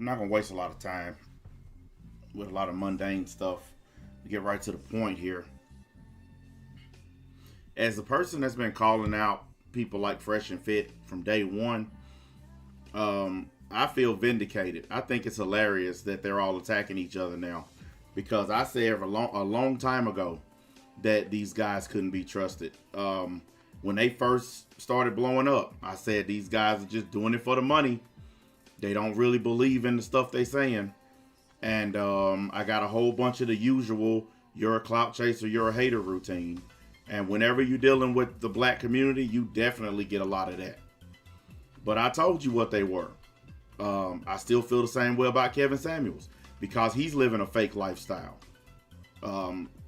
not gonna waste a lot of time with a lot of mundane stuff. To get right to the point here, as a person that's been calling out people like Fresh and Fit from day one, I feel vindicated. I think it's hilarious that they're all attacking each other now, because I said a long time ago that these guys couldn't be trusted. When they first started blowing up, I said these guys are just doing it for the money. They don't really believe in the stuff they saying. And I got a whole bunch of the usual, you're a clout chaser, you're a hater routine. And whenever you're dealing with the black community, you definitely get a lot of that. But I told you what they were. I still feel the same way about Kevin Samuels, because he's living a fake lifestyle.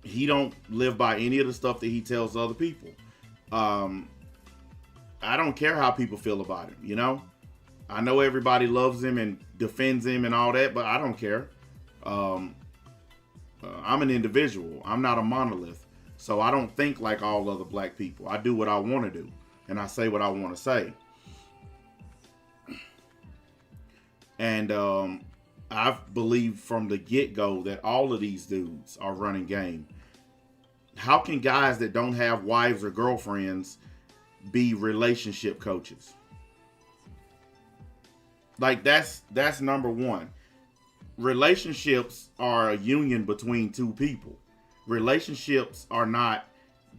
He don't live by any of the stuff that he tells other people. I don't care how people feel about him, you know? I know everybody loves him and defends him and all that, but I don't care. I'm an individual. I'm not a monolith. So I don't think like all other black people. I do what I want to do, and I say what I want to say. And I've believed from the get-go that all of these dudes are running game. How can guys that don't have wives or girlfriends be relationship coaches? Like, that's number one. Relationships are a union between two people. Relationships are not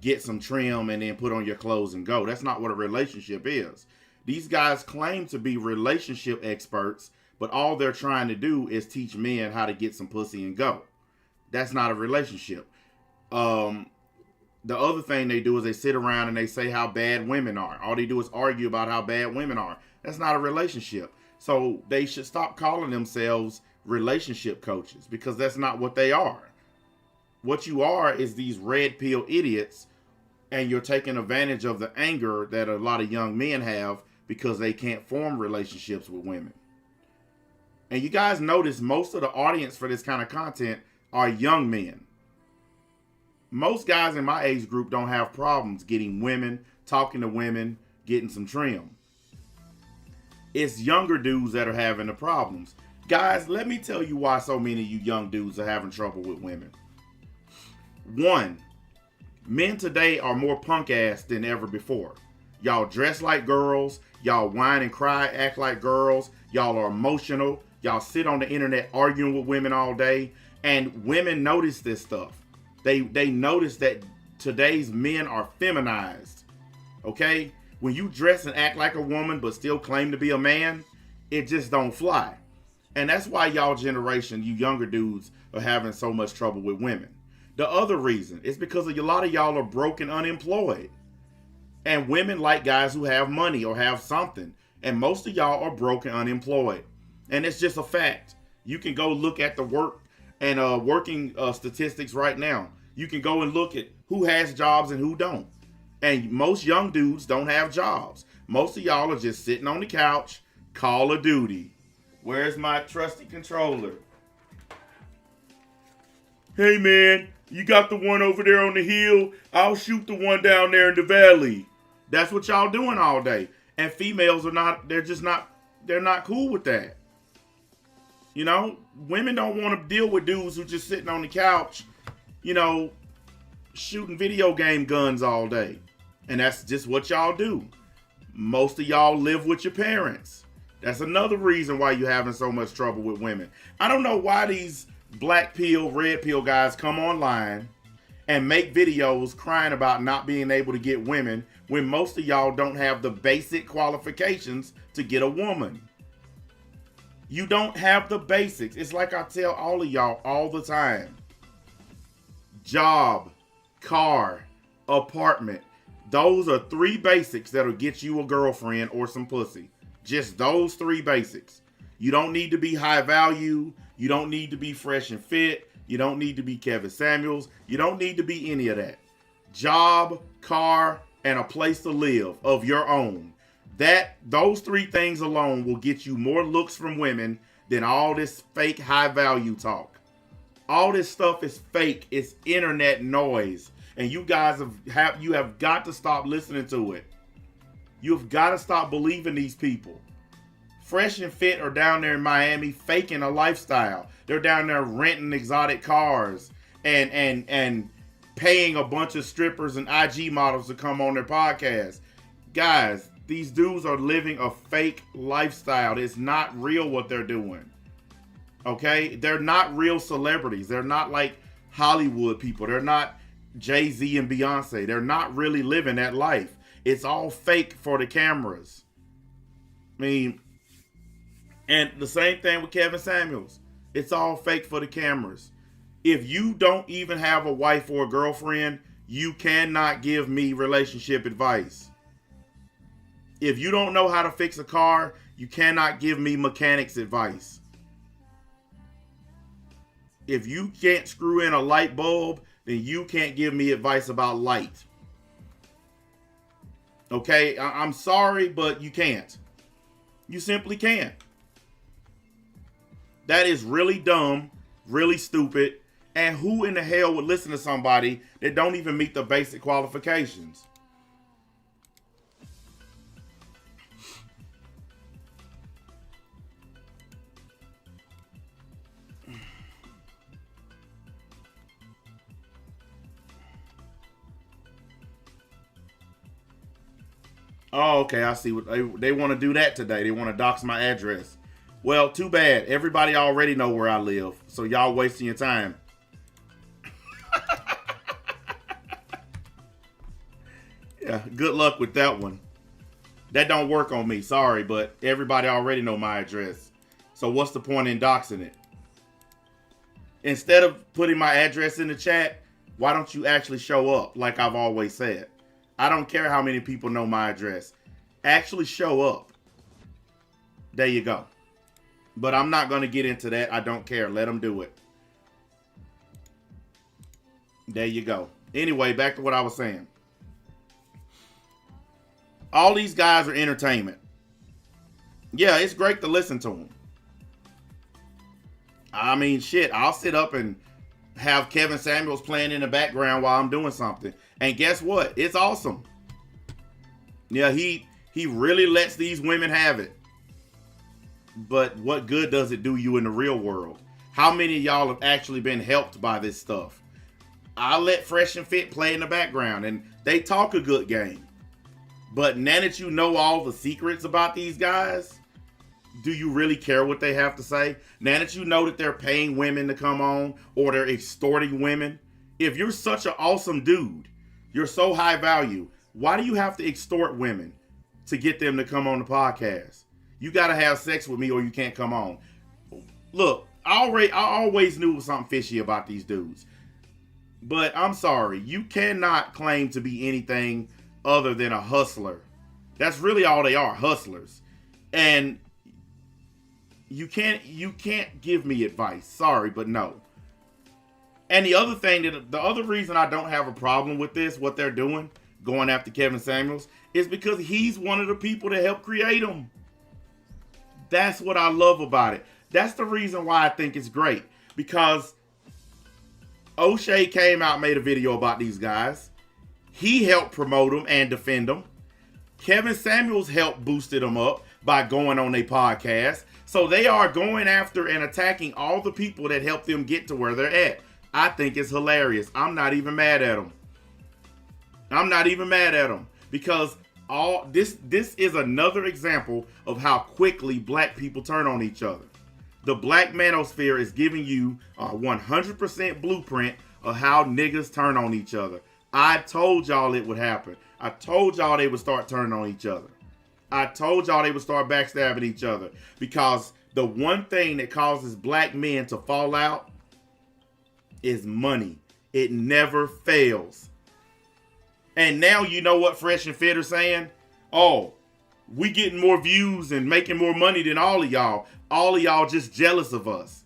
get some trim and then put on your clothes and go. That's not what a relationship is. These guys claim to be relationship experts, but all they're trying to do is teach men how to get some pussy and go. That's not a relationship. The other thing they do is they sit around and they say how bad women are. All they do is argue about how bad women are. That's not a relationship. So they should stop calling themselves relationship coaches, because that's not what they are. What you are is these red pill idiots, and you're taking advantage of the anger that a lot of young men have because they can't form relationships with women. And you guys notice most of the audience for this kind of content are young men. Most guys in my age group don't have problems getting women, talking to women, getting some trim. It's younger dudes that are having the problems. Guys, let me tell you why so many of you young dudes are having trouble with women. One, men today are more punk ass than ever before. Y'all dress like girls. Y'all whine and cry, act like girls. Y'all are emotional. Y'all sit on the internet arguing with women all day. And women notice this stuff. They notice that today's men are feminized. Okay? When you dress and act like a woman but still claim to be a man, it just don't fly. And that's why y'all generation, you younger dudes, are having so much trouble with women. The other reason is because a lot of y'all are broke and unemployed. And women like guys who have money or have something. And most of y'all are broke and unemployed. And it's just a fact. You can go look at the work and working statistics right now. You can go and look at who has jobs and who don't. And most young dudes don't have jobs. Most of y'all are just sitting on the couch, Call of Duty. Where's my trusty controller? Hey man, you got the one over there on the hill? I'll shoot the one down there in the valley. That's what y'all doing all day. And females are not, they're not cool with that. You know, women don't want to deal with dudes who just sitting on the couch, you know, shooting video game guns all day. And that's just what y'all do. Most of y'all live with your parents. That's another reason why you're having so much trouble with women. I don't know why these black pill, red pill guys come online and make videos crying about not being able to get women when most of y'all don't have the basic qualifications to get a woman. You don't have the basics. It's like I tell all of y'all all the time. Job, car, apartment. Those are 3 basics that'll get you a girlfriend or some pussy. Just those 3 basics. You don't need to be high value. You don't need to be Fresh and Fit. You don't need to be Kevin Samuels. You don't need to be any of that. Job, car, and a place to live of your own. Those 3 things alone will get you more looks from women than all this fake high value talk. All this stuff is fake. It's internet noise. And you guys have got to stop listening to it. You've got to stop believing these people. Fresh and Fit are down there in Miami faking a lifestyle. They're down there renting exotic cars and paying a bunch of strippers and IG models to come on their podcast. Guys, these dudes are living a fake lifestyle. It's not real what they're doing. Okay? They're not real celebrities. They're not like Hollywood people. They're not Jay-Z and Beyonce. They're not really living that life. It's all fake for the cameras. I mean, and the same thing with Kevin Samuels. It's all fake for the cameras. If you don't even have a wife or a girlfriend, you cannot give me relationship advice. If you don't know how to fix a car, you cannot give me mechanics advice. If you can't screw in a light bulb, then you can't give me advice about light. Okay? I'm sorry, but you can't. You simply can't. That is really dumb, really stupid, and who in the hell would listen to somebody that don't even meet the basic qualifications? Oh, okay, I see what they want to do that today. They want to dox my address. Well, too bad. Everybody already know where I live, so y'all wasting your time. Yeah, good luck with that one. That don't work on me. Sorry, but everybody already know my address. So what's the point in doxing it? Instead of putting my address in the chat, why don't you actually show up like I've always said? I don't care how many people know my address. Actually show up. There you go. But I'm not going to get into that. I don't care. Let them do it. There you go. Anyway, back to what I was saying. All these guys are entertainment. Yeah, it's great to listen to them. I mean, shit, I'll sit up and have Kevin Samuels playing in the background while I'm doing something. And guess what? It's awesome. Yeah, he really lets these women have it. But what good does it do you in the real world? How many of y'all have actually been helped by this stuff? I let Fresh and Fit play in the background and they talk a good game. But now that you know all the secrets about these guys, do you really care what they have to say? Now that you know that they're paying women to come on or they're extorting women, if you're such an awesome dude, you're so high value, why do you have to extort women to get them to come on the podcast? You got to have sex with me or you can't come on. Look, I always knew something fishy about these dudes. But I'm sorry, you cannot claim to be anything other than a hustler. That's really all they are, hustlers. And you can't give me advice. Sorry, but no. And the other reason I don't have a problem with this, what they're doing, going after Kevin Samuels, is because he's one of the people that helped create him. That's what I love about it. That's the reason why I think it's great. Because O'Shea came out and made a video about these guys. He helped promote them and defend them. Kevin Samuels helped boosted them up by going on their podcast. So they are going after and attacking all the people that helped them get to where they're at. I think it's hilarious. I'm not even mad at them. I'm not even mad at them because this is another example of how quickly black people turn on each other. The black manosphere is giving you a 100% blueprint of how niggas turn on each other. I told y'all it would happen. I told y'all they would start turning on each other. I told y'all they would start backstabbing each other because the one thing that causes black men to fall out is money. It never fails. And now you know what Fresh and Fit are saying? Oh, we getting more views and making more money than all of y'all. All of y'all just jealous of us.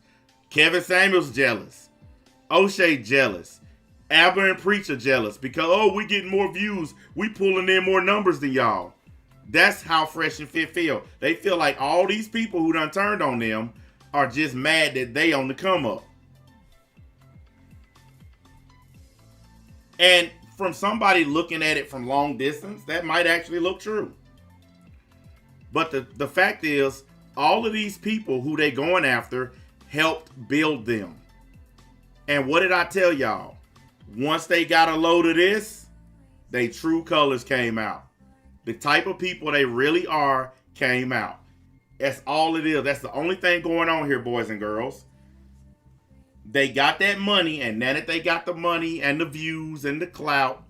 Kevin Samuels jealous. O'Shea jealous. Aber and Preacher jealous because, oh, we getting more views. We pulling in more numbers than y'all. That's how Fresh and Fit feel. They feel like all these people who done turned on them are just mad that they on the come up. And from somebody looking at it from long distance, that might actually look true. But the fact is, All of these people who they going after helped build them. And what did I tell y'all? Once they got a load of this, they true colors came out. The type of people they really are came out. That's all it is. That's the only thing going on here, boys and girls. They got that money, and now that they got the money and the views and the clout,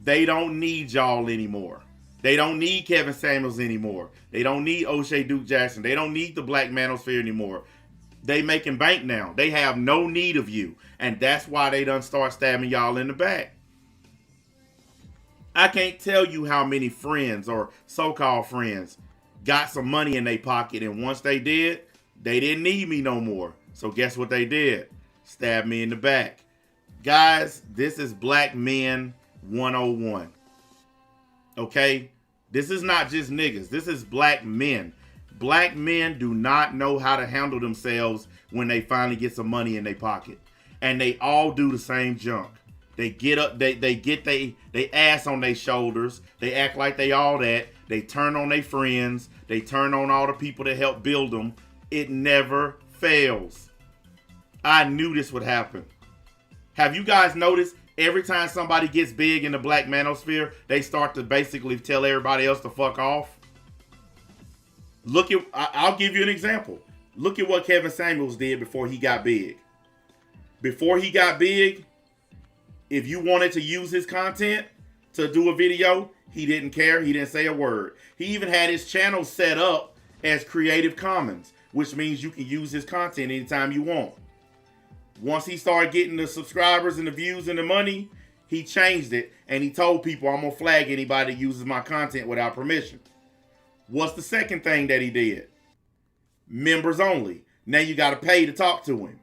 they don't need y'all anymore. They don't need Kevin Samuels anymore. They don't need O'Shea Duke Jackson. They don't need the Black Manosphere anymore. They making bank now. They have no need of you. And that's why they done start stabbing y'all in the back. I can't tell you how many friends or so-called friends got some money in their pocket, and once they did, they didn't need me no more. So guess what they did? Stab me in the back. Guys, this is Black Men 101. Okay? This is not just niggas. This is black men. Black men do not know how to handle themselves when they finally get some money in their pocket. And they all do the same junk. They get up, they get they ass on their shoulders. They act like they all that. They turn on their friends. They turn on all the people that help build them. It never fails. I knew this would happen. Have you guys noticed every time somebody gets big in the Black Manosphere, they start to basically tell everybody else to fuck off? I'll give you an example. Look at what Kevin Samuels did before he got big. Before he got big, if you wanted to use his content to do a video, he didn't care. He didn't say a word. He even had his channel set up as Creative Commons, which means you can use his content anytime you want. Once he started getting the subscribers and the views and the money, he changed it and he told people, I'm going to flag anybody that uses my content without permission. What's the second thing that he did? Members only. Now you got to pay to talk to him.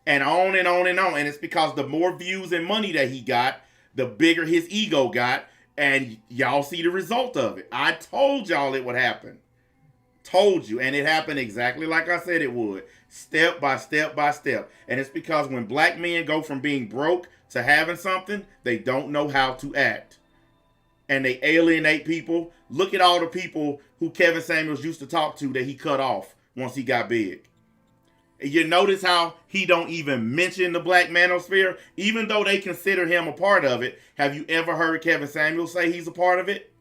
And on and on and on. And it's because the more views and money that he got, the bigger his ego got. And y'all see the result of it. I told y'all it would happen. Told you. And it happened exactly like I said it would. Step by step by step. And it's because when black men go from being broke to having something, they don't know how to act. And they alienate people. Look at all the people who Kevin Samuels used to talk to that he cut off once he got big. You notice how he don't even mention the Black Manosphere, even though they consider him a part of it. Have you ever heard Kevin Samuels say he's a part of it?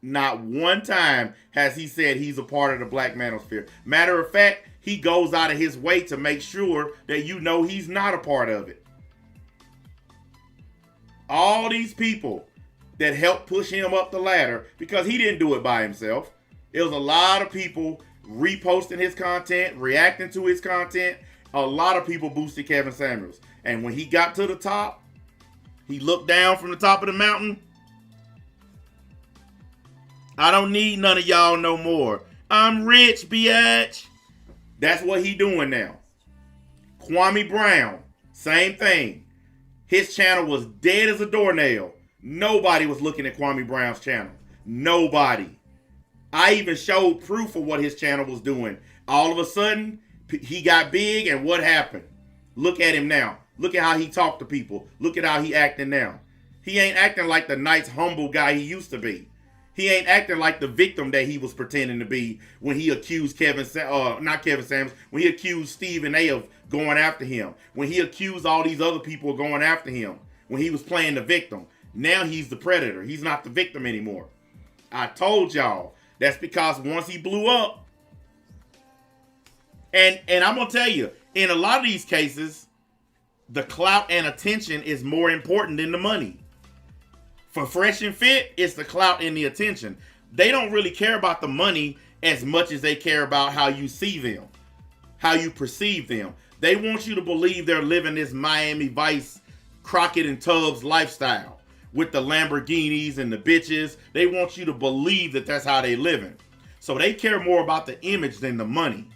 Not one time has he said he's a part of the Black Manosphere. Matter of fact, he goes out of his way to make sure that you know he's not a part of it. All these people that helped push him up the ladder, because he didn't do it by himself. It was a lot of people reposting his content, reacting to his content. A lot of people boosted Kevin Samuels. And when he got to the top, he looked down from the top of the mountain. I don't need none of y'all no more. I'm rich, biatch. That's what he doing now. Kwame Brown, same thing. His channel was dead as a doornail. Nobody was looking at Kwame Brown's channel. Nobody. I even showed proof of what his channel was doing. All of a sudden, he got big, and what happened? Look at him now. Look at how he talked to people. Look at how he acting now. He ain't acting like the nice, humble guy he used to be. He ain't acting like the victim that he was pretending to be when he accused when he accused Stephen A. of going after him. When he accused all these other people of going after him. When he was playing the victim. Now he's the predator. He's not the victim anymore. I told y'all. That's because once he blew up, and I'm going to tell you, in a lot of these cases, the clout and attention is more important than the money. For Fresh and Fit, it's the clout and the attention. They don't really care about the money as much as they care about how you see them, how you perceive them. They want you to believe they're living this Miami Vice, Crockett and Tubbs lifestyle. With the Lamborghinis and the bitches. They want you to believe that that's how they living. So they care more about the image than the money.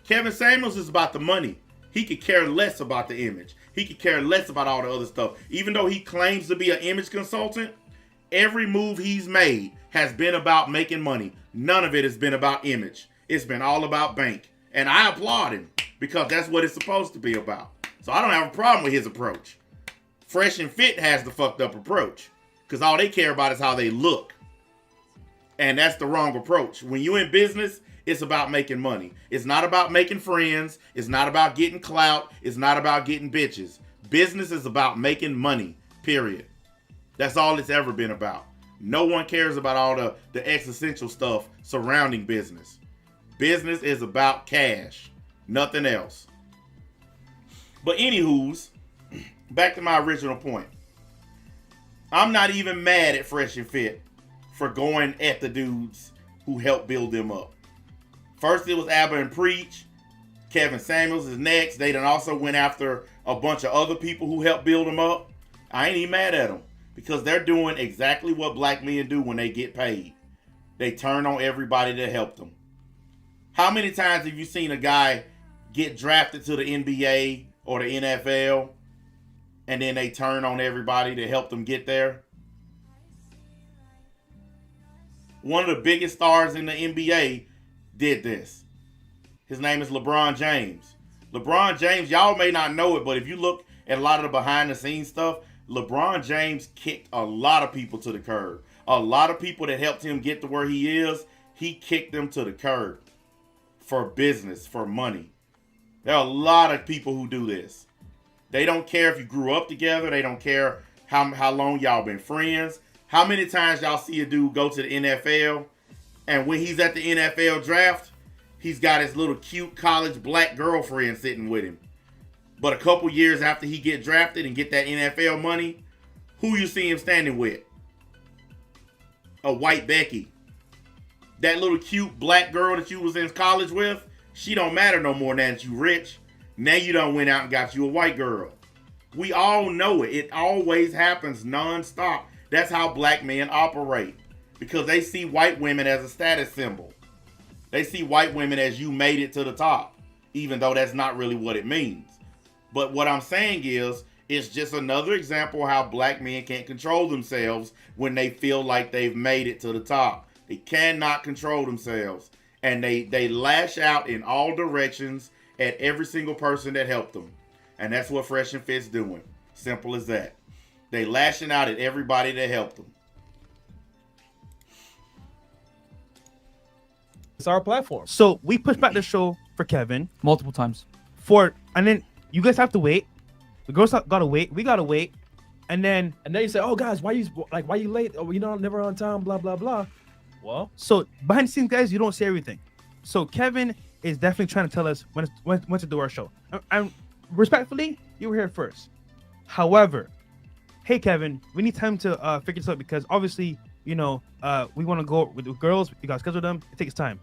Kevin Samuels is about the money. He could care less about the image. He could care less about all the other stuff. Even though he claims to be an image consultant, every move he's made has been about making money. None of it has been about image. It's been all about bank. And I applaud him because that's what it's supposed to be about. So I don't have a problem with his approach. Fresh and Fit has the fucked up approach because all they care about is how they look. And that's the wrong approach. When you're in business, it's about making money. It's not about making friends. It's not about getting clout. It's not about getting bitches. Business is about making money, period. That's all it's ever been about. No one cares about all the existential stuff surrounding business. Business is about cash, nothing else. But anywho's, back to my original point. I'm not even mad at Fresh and Fit for going at the dudes who helped build them up. First it was Abba and Preach. Kevin Samuels is next. They done also went after a bunch of other people who helped build them up. I ain't even mad at them because they're doing exactly what black men do when they get paid. They turn on everybody that helped them. How many times have you seen a guy get drafted to the NBA or the NFL and then they turn on everybody to help them get there? One of the biggest stars in the NBA did this. His name is LeBron James. LeBron James, y'all may not know it, but if you look at a lot of the behind the scenes stuff, LeBron James kicked a lot of people to the curb. A lot of people that helped him get to where he is, he kicked them to the curb for business, for money. There are a lot of people who do this. They don't care if you grew up together. They don't care how long y'all been friends. How many times y'all see a dude go to the NFL and when he's at the NFL draft, he's got his little cute college black girlfriend sitting with him. But a couple years after he get drafted and get that NFL money, who you see him standing with? A white Becky. That little cute black girl that you was in college with, she don't matter no more now that you rich. Now you done went out and got you a white girl. We all know it. It always happens nonstop. That's how black men operate. Because they see white women as a status symbol. They see white women as you made it to the top. Even though that's not really what it means. But what I'm saying is, it's just another example of how black men can't control themselves when they feel like they've made it to the top. They cannot control themselves. And they lash out in all directions at every single person that helped them. And that's what Fresh and Fit's doing. Simple as that. They lashing out at everybody that helped them. It's our platform. So we pushed back the show for Kevin multiple times. And then you guys have to wait. The girls gotta wait. We gotta wait. And then you say, "Oh, guys, why you late? Oh, you know, never on time. Blah blah blah." Well, so behind the scenes, guys, you don't say everything. So Kevin is definitely trying to tell us when to do our show. And respectfully, you were here first. However, hey Kevin, we need time to figure this out because obviously, you know, we want to go with the girls. We got to schedule them. It takes time.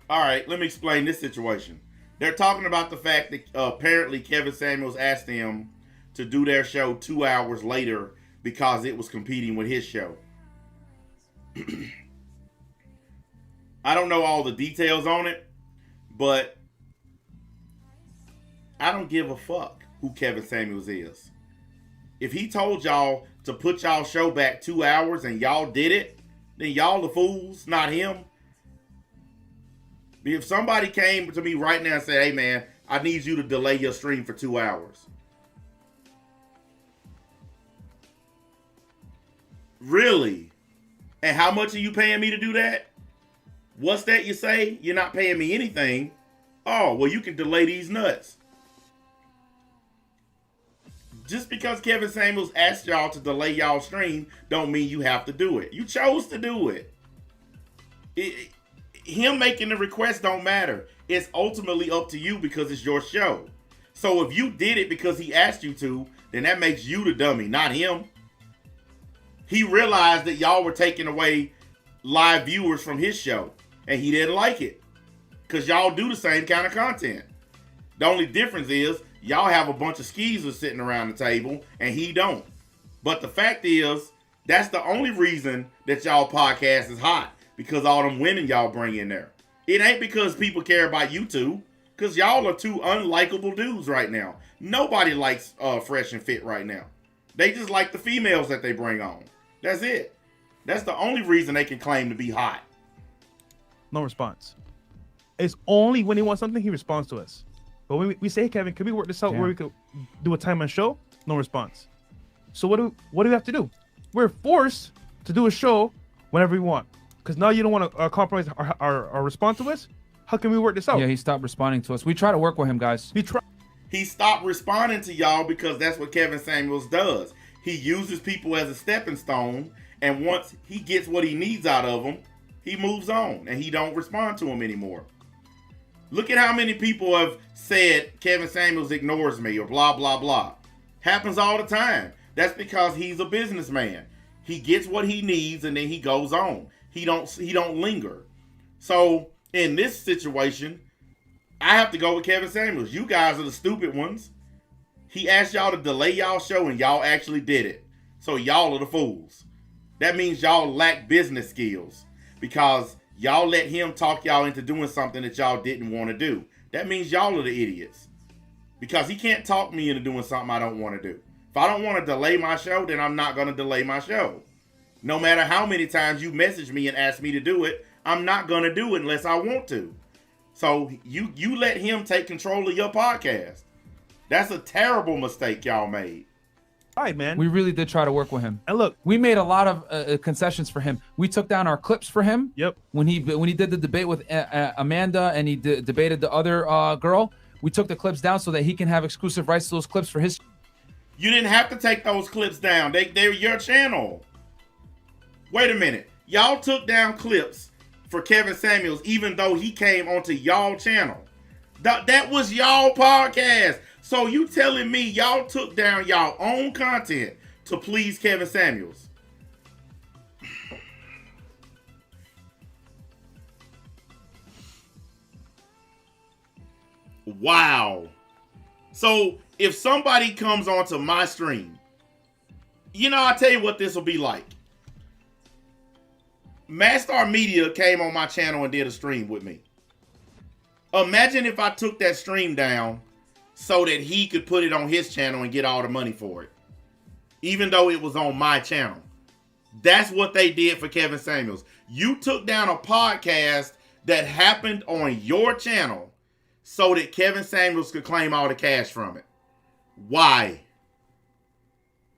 All right, let me explain this situation. They're talking about the fact that apparently Kevin Samuels asked them to do their show 2 hours later because it was competing with his show. I don't know all the details on it, but I don't give a fuck who Kevin Samuels is. If he told y'all to put y'all show back 2 hours and y'all did it, then y'all the fools, not him. If somebody came to me right now and said, "Hey man, I need you to delay your stream for 2 hours." Really? And how much are you paying me to do that? What's that you say? You're not paying me anything. Oh, well, you can delay these nuts. Just because Kevin Samuels asked y'all to delay y'all stream don't mean you have to do it. You chose to do it. Him making the request don't matter. It's ultimately up to you because it's your show. So if you did it because he asked you to, then that makes you the dummy, not him. He realized that y'all were taking away live viewers from his show, and he didn't like it because y'all do the same kind of content. The only difference is y'all have a bunch of skeezers sitting around the table, and he don't. But the fact is, that's the only reason that y'all podcast is hot, because all them women y'all bring in there. It ain't because people care about you two, because y'all are two unlikable dudes right now. Nobody likes Fresh and Fit right now. They just like the females that they bring on. That's it. That's the only reason they can claim to be hot. No response. It's only when he wants something, he responds to us. But when we say, "Hey, Kevin, can we work this out where we could do a time on show?" No response. So what do we have to do? We're forced to do a show whenever we want. because now you don't want to compromise our response to us. How can we work this out? Yeah, he stopped responding to us. We try to work with him, guys. We try. He stopped responding to y'all because that's what Kevin Samuels does. He uses people as a stepping stone, and once he gets what he needs out of them, he moves on, and he don't respond to them anymore. Look at how many people have said Kevin Samuels ignores me or blah, blah, blah. Happens all the time. That's because he's a businessman. He gets what he needs, and then he goes on. He don't linger. So in this situation, I have to go with Kevin Samuels. You guys are the stupid ones. He asked y'all to delay y'all show and y'all actually did it. So y'all are the fools. That means y'all lack business skills because y'all let him talk y'all into doing something that y'all didn't want to do. That means y'all are the idiots because he can't talk me into doing something I don't want to do. If I don't want to delay my show, then I'm not going to delay my show. No matter how many times you message me and ask me to do it, I'm not going to do it unless I want to. So you let him take control of your podcast. That's a terrible mistake y'all made. All right, man. We really did try to work with him. And look, We made a lot of concessions for him. We took down our clips for him. Yep. When he did the debate with Amanda and he debated the other girl, we took the clips down so that he can have exclusive rights to those clips for his. You didn't have to take those clips down. They're your channel. Wait a minute. Y'all took down clips for Kevin Samuels even though he came onto y'all channel. That was y'all podcast. So you telling me y'all took down y'all own content to please Kevin Samuels? Wow. So if somebody comes onto my stream, I'll tell you what this will be like. Mastar Media came on my channel and did a stream with me. Imagine if I took that stream down so that he could put it on his channel and get all the money for it, even though it was on my channel. That's what they did for Kevin Samuels. You took down a podcast that happened on your channel so that Kevin Samuels could claim all the cash from it. Why?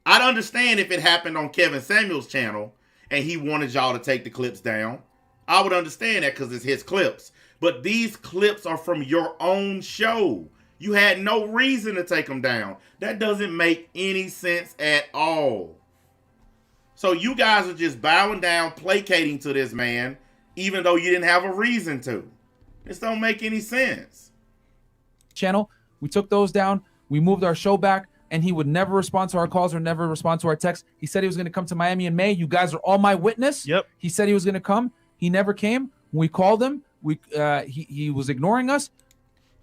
I'd understand if it happened on Kevin Samuels' channel and he wanted y'all to take the clips down. I would understand that because it's his clips. But these clips are from your own show. You had no reason to take them down. That doesn't make any sense at all. So you guys are just bowing down, placating to this man, even though you didn't have a reason to. This don't make any sense. Channel. We took those down. We moved our show back, and he would never respond to our calls or never respond to our texts. He said he was going to come to Miami in May. You guys are all my witness. Yep. He said he was going to come. He never came. When we called him, he was ignoring us.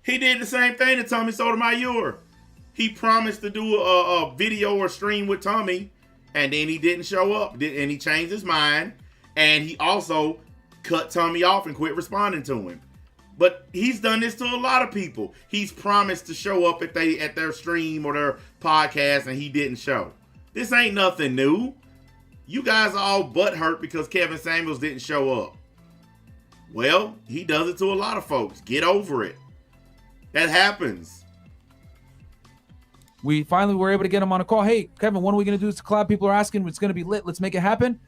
He did the same thing to Tommy Sotomayor. He promised to do a video or stream with Tommy, and then he didn't show up, and he changed his mind, and he also cut Tommy off and quit responding to him. But he's done this to a lot of people. He's promised to show up at their stream or their podcast, and he didn't show. This ain't nothing new. You guys are all butthurt because Kevin Samuels didn't show up. Well, he does it to a lot of folks. Get over it. That happens. We finally were able to get him on a call. Hey, Kevin, when are we going to do this collab? People are asking. It's going to be lit. Let's make it happen.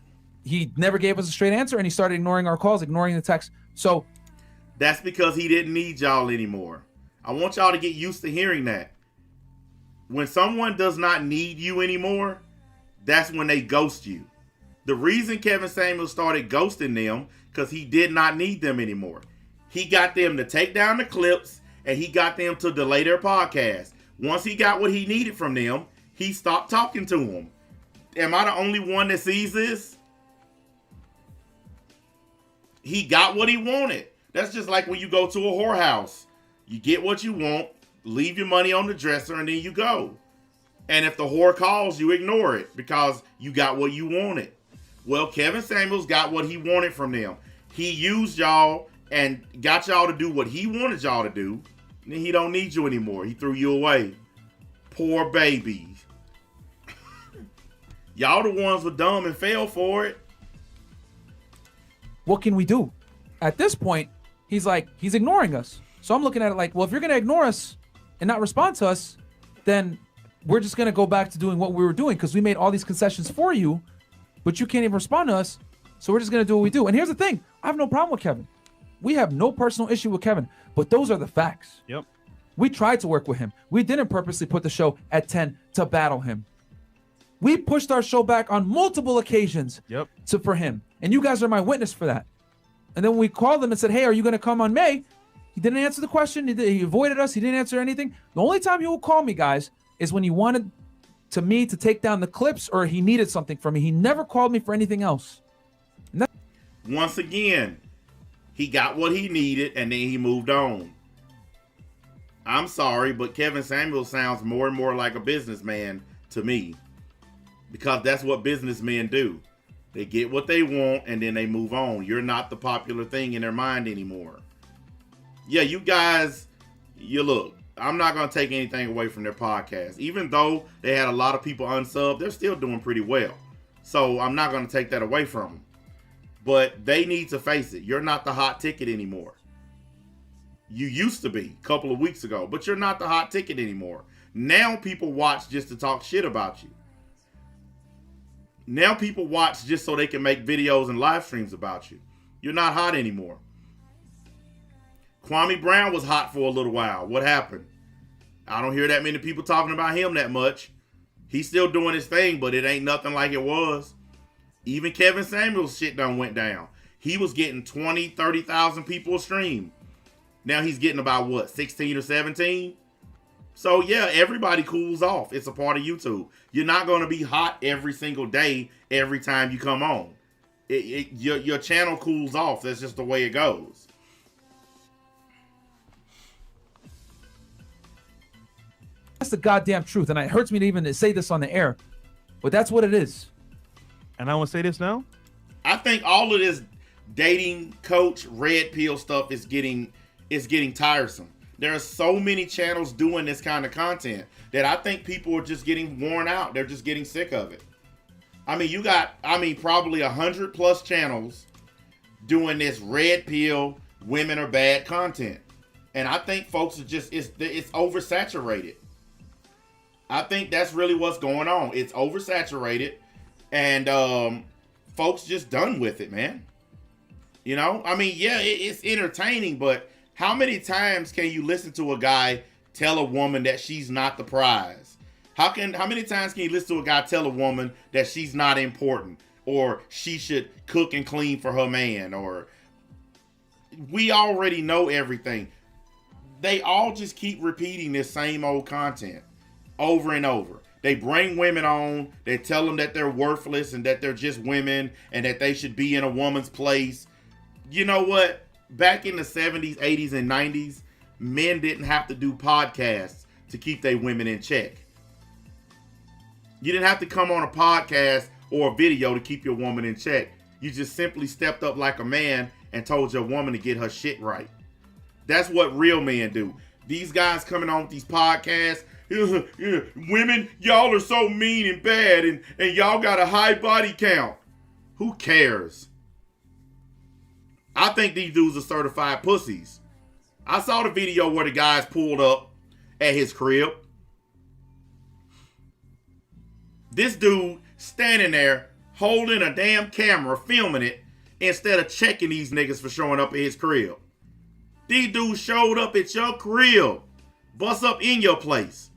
He never gave us a straight answer, and he started ignoring our calls, ignoring the text. So that's because he didn't need y'all anymore. I want y'all to get used to hearing that. When someone does not need you anymore, that's when they ghost you. The reason Kevin Samuels started ghosting them because he did not need them anymore. He got them to take down the clips, and he got them to delay their podcast. Once he got what he needed from them, he stopped talking to them. Am I the only one that sees this? He got what he wanted. That's just like when you go to a whorehouse. You get what you want, leave your money on the dresser, and then you go. And if the whore calls, you ignore it because you got what you wanted. Well, Kevin Samuels got what he wanted from them. He used y'all and got y'all to do what he wanted y'all to do. And then he don't need you anymore. He threw you away. Poor baby. Y'all the ones were dumb and fell for it. what can we do? At this point, he's ignoring us. So I'm looking at it like, well, if you're going to ignore us and not respond to us, then we're just going to go back to doing what we were doing because we made all these concessions for you, but you can't even respond to us. So we're just going to do what we do. And here's the thing. I have no problem with Kevin. We have no personal issue with Kevin, but those are the facts. Yep. We tried to work with him. We didn't purposely put the show at 10 to battle him. We pushed our show back on multiple occasions for him. And you guys are my witness for that. And then when we called him and said, hey, are you going to come on May? He didn't answer the question. He avoided us. He didn't answer anything. The only time he will call me, guys, is when he wanted me to take down the clips or he needed something from me. He never called me for anything else. Once again, he got what he needed and then he moved on. I'm sorry, but Kevin Samuels sounds more and more like a businessman to me, because that's what businessmen do. They get what they want and then they move on. You're not the popular thing in their mind anymore. Yeah, you guys, look, I'm not going to take anything away from their podcast. Even though they had a lot of people unsub, they're still doing pretty well. So I'm not going to take that away from them. But they need to face it. You're not the hot ticket anymore. You used to be a couple of weeks ago, but you're not the hot ticket anymore. Now people watch just to talk shit about you. Now people watch just so they can make videos and live streams about you. You're not hot anymore. Kwame Brown was hot for a little while. What happened? I don't hear that many people talking about him that much. He's still doing his thing, but it ain't nothing like it was. Even Kevin Samuels shit done went down. He was getting 20, 30,000 people a stream. Now he's getting about, what, 16 or 17? So, yeah, everybody cools off. It's a part of YouTube. You're not going to be hot every single day, every time you come on. Your channel cools off. That's just the way it goes. That's the goddamn truth. And it hurts me to even say this on the air. But that's what it is. And I want to say this now. I think all of this dating coach red pill stuff is getting tiresome. There are so many channels doing this kind of content that I think people are just getting worn out. They're just getting sick of it. I mean, you got, probably 100 plus channels doing this red pill, women are bad content. And I think folks are just, it's oversaturated. I think that's really what's going on. It's oversaturated and folks just done with it, man. You know, yeah, it's entertaining, but how many times can you listen to a guy tell a woman that she's not the prize? How many times can you listen to a guy tell a woman that she's not important or she should cook and clean for her man? Or we already know everything. They all just keep repeating this same old content over and over. They bring women on, they tell them that they're worthless and that they're just women and that they should be in a woman's place. You know what? Back in the 70s, 80s, and 90s, men didn't have to do podcasts to keep their women in check. You didn't have to come on a podcast or a video to keep your woman in check. You just simply stepped up like a man and told your woman to get her shit right. That's what real men do. These guys coming on with these podcasts, women, y'all are so mean and bad and y'all got a high body count. Who cares? I think these dudes are certified pussies. I saw the video where the guys pulled up at his crib. This dude standing there holding a damn camera, filming it, instead of checking these niggas for showing up at his crib. These dudes showed up at your crib, bust up in your place.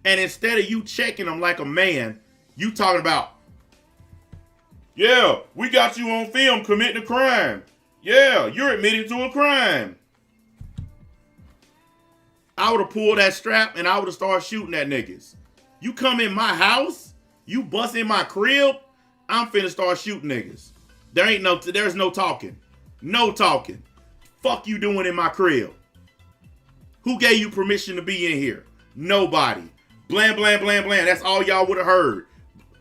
And instead of you checking them like a man, you talking about, yeah, we got you on film committing a crime. Yeah, you're admitting to a crime. I would have pulled that strap and I would have started shooting at niggas. You come in my house, you bust in my crib, I'm finna start shooting niggas. There's no talking. No talking. Fuck you doing in my crib? Who gave you permission to be in here? Nobody. Blam, blam, blam, blam. That's all y'all would have heard.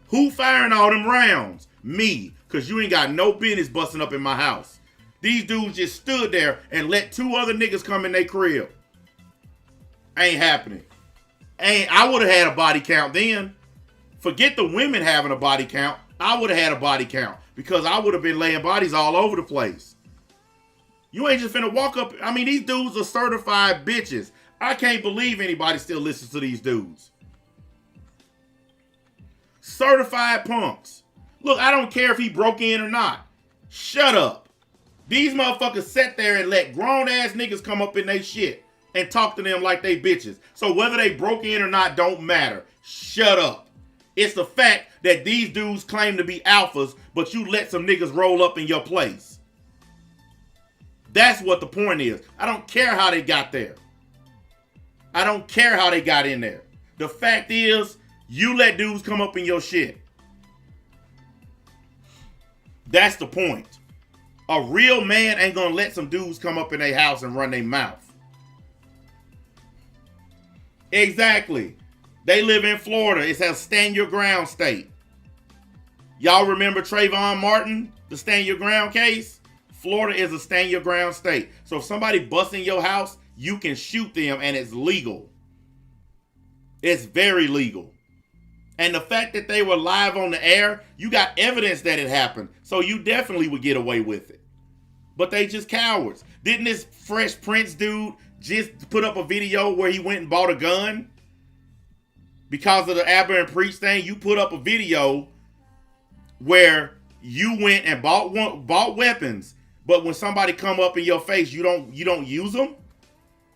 Who firing all them rounds? Me. Because you ain't got no business busting up in my house. These dudes just stood there and let two other niggas come in their crib. Ain't happening. I would have had a body count then. Forget the women having a body count. I would have had a body count because I would have been laying bodies all over the place. You ain't just finna walk up. These dudes are certified bitches. I can't believe anybody still listens to these dudes. Certified punks. Look, I don't care if he broke in or not. Shut up. These motherfuckers sat there and let grown ass niggas come up in they shit and talk to them like they bitches. So whether they broke in or not don't matter. Shut up. It's the fact that these dudes claim to be alphas, but you let some niggas roll up in your place. That's what the point is. I don't care how they got there. I don't care how they got in there. The fact is, you let dudes come up in your shit. That's the point. A real man ain't gonna let some dudes come up in their house and run their mouth. Exactly. They live in Florida. It's a stand your ground state. Y'all remember Trayvon Martin, the stand your ground case? Florida is a stand your ground state. So if somebody busts in your house, you can shoot them and it's legal. It's very legal. And the fact that they were live on the air, you got evidence that it happened. So you definitely would get away with it. But they just cowards. Didn't this Fresh Prince dude just put up a video where he went and bought a gun? Because of the Aberrant Preach thing, you put up a video where you went and bought weapons, but when somebody come up in your face, you don't use them?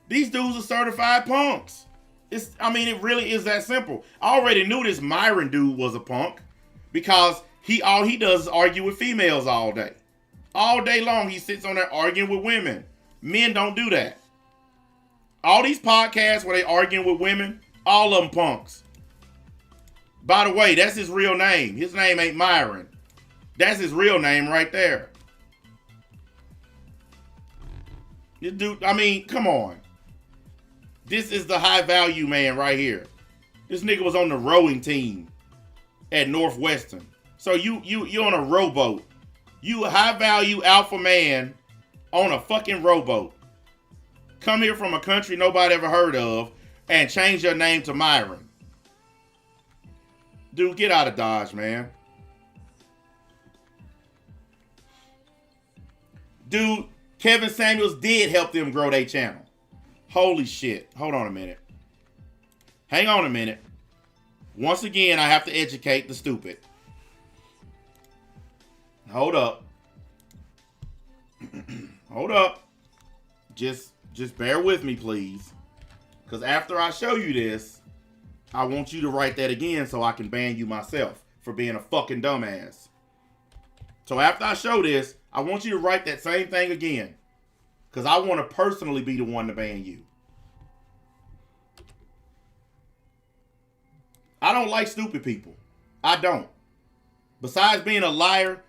These dudes are certified punks. It really is that simple. I already knew this Myron dude was a punk because all he does is argue with females all day. All day long, he sits on there arguing with women. Men don't do that. All these podcasts where they arguing with women, all of them punks. By the way, that's his real name. His name ain't Myron. That's his real name right there. This dude, come on. This is the high value man right here. This nigga was on the rowing team at Northwestern. So you on a rowboat. You a high value alpha man on a fucking rowboat. Come here from a country nobody ever heard of and change your name to Myron. Dude, get out of Dodge, man. Dude, Kevin Samuels did help them grow their channel. Holy shit. Hold on a minute. Hang on a minute. Once again, I have to educate the stupid. Hold up. Hold up. Just bear with me, please. Because after I show you this, I want you to write that again so I can ban you myself for being a fucking dumbass. So after I show this, I want you to write that same thing again. Because I want to personally be the one to ban you. I don't like stupid people. I don't. Besides being a liar,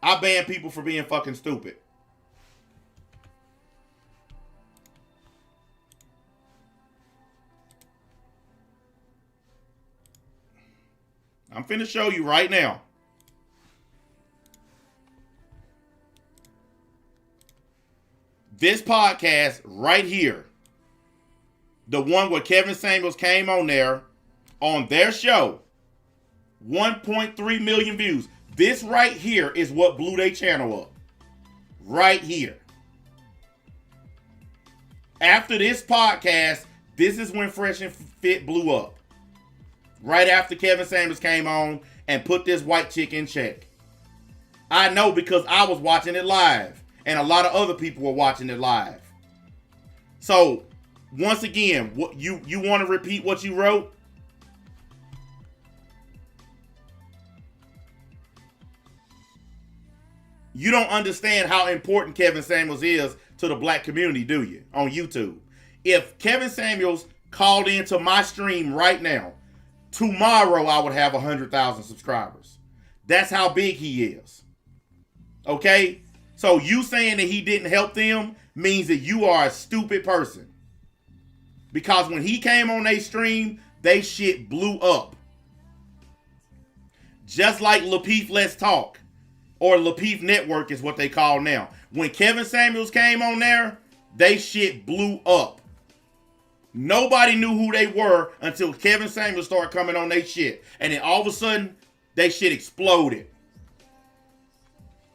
I ban people for being fucking stupid. I'm finna show you right now. This podcast right here, the one where Kevin Samuels came on there, on their show, 1.3 million views. This right here is what blew their channel up. Right here. After this podcast, this is when Fresh and Fit blew up. Right after Kevin Samuels came on and put this white chick in check. I know because I was watching it live. And a lot of other people were watching it live. So, once again, what you want to repeat what you wrote? You don't understand how important Kevin Samuels is to the black community, do you? On YouTube. If Kevin Samuels called into my stream right now, tomorrow I would have 100,000 subscribers. That's how big he is. Okay? So you saying that he didn't help them means that you are a stupid person. Because when he came on their stream, they shit blew up. Just like Lapeef Let's Talk. Or Lapeef Network is what they call now. When Kevin Samuels came on there, they shit blew up. Nobody knew who they were until Kevin Samuels started coming on their shit. And then all of a sudden, they shit exploded.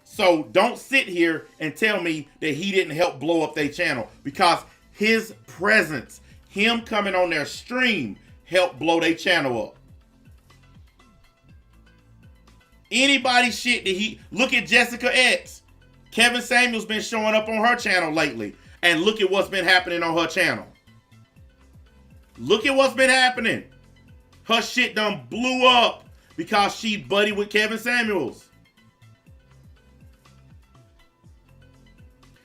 So don't sit here and tell me that he didn't help blow up their channel. Because his presence, him coming on their stream, helped blow their channel up. Anybody shit that look at Jessica X. Kevin Samuels been showing up on her channel lately. And look at what's been happening on her channel. Look at what's been happening. Her shit done blew up because she buddied with Kevin Samuels.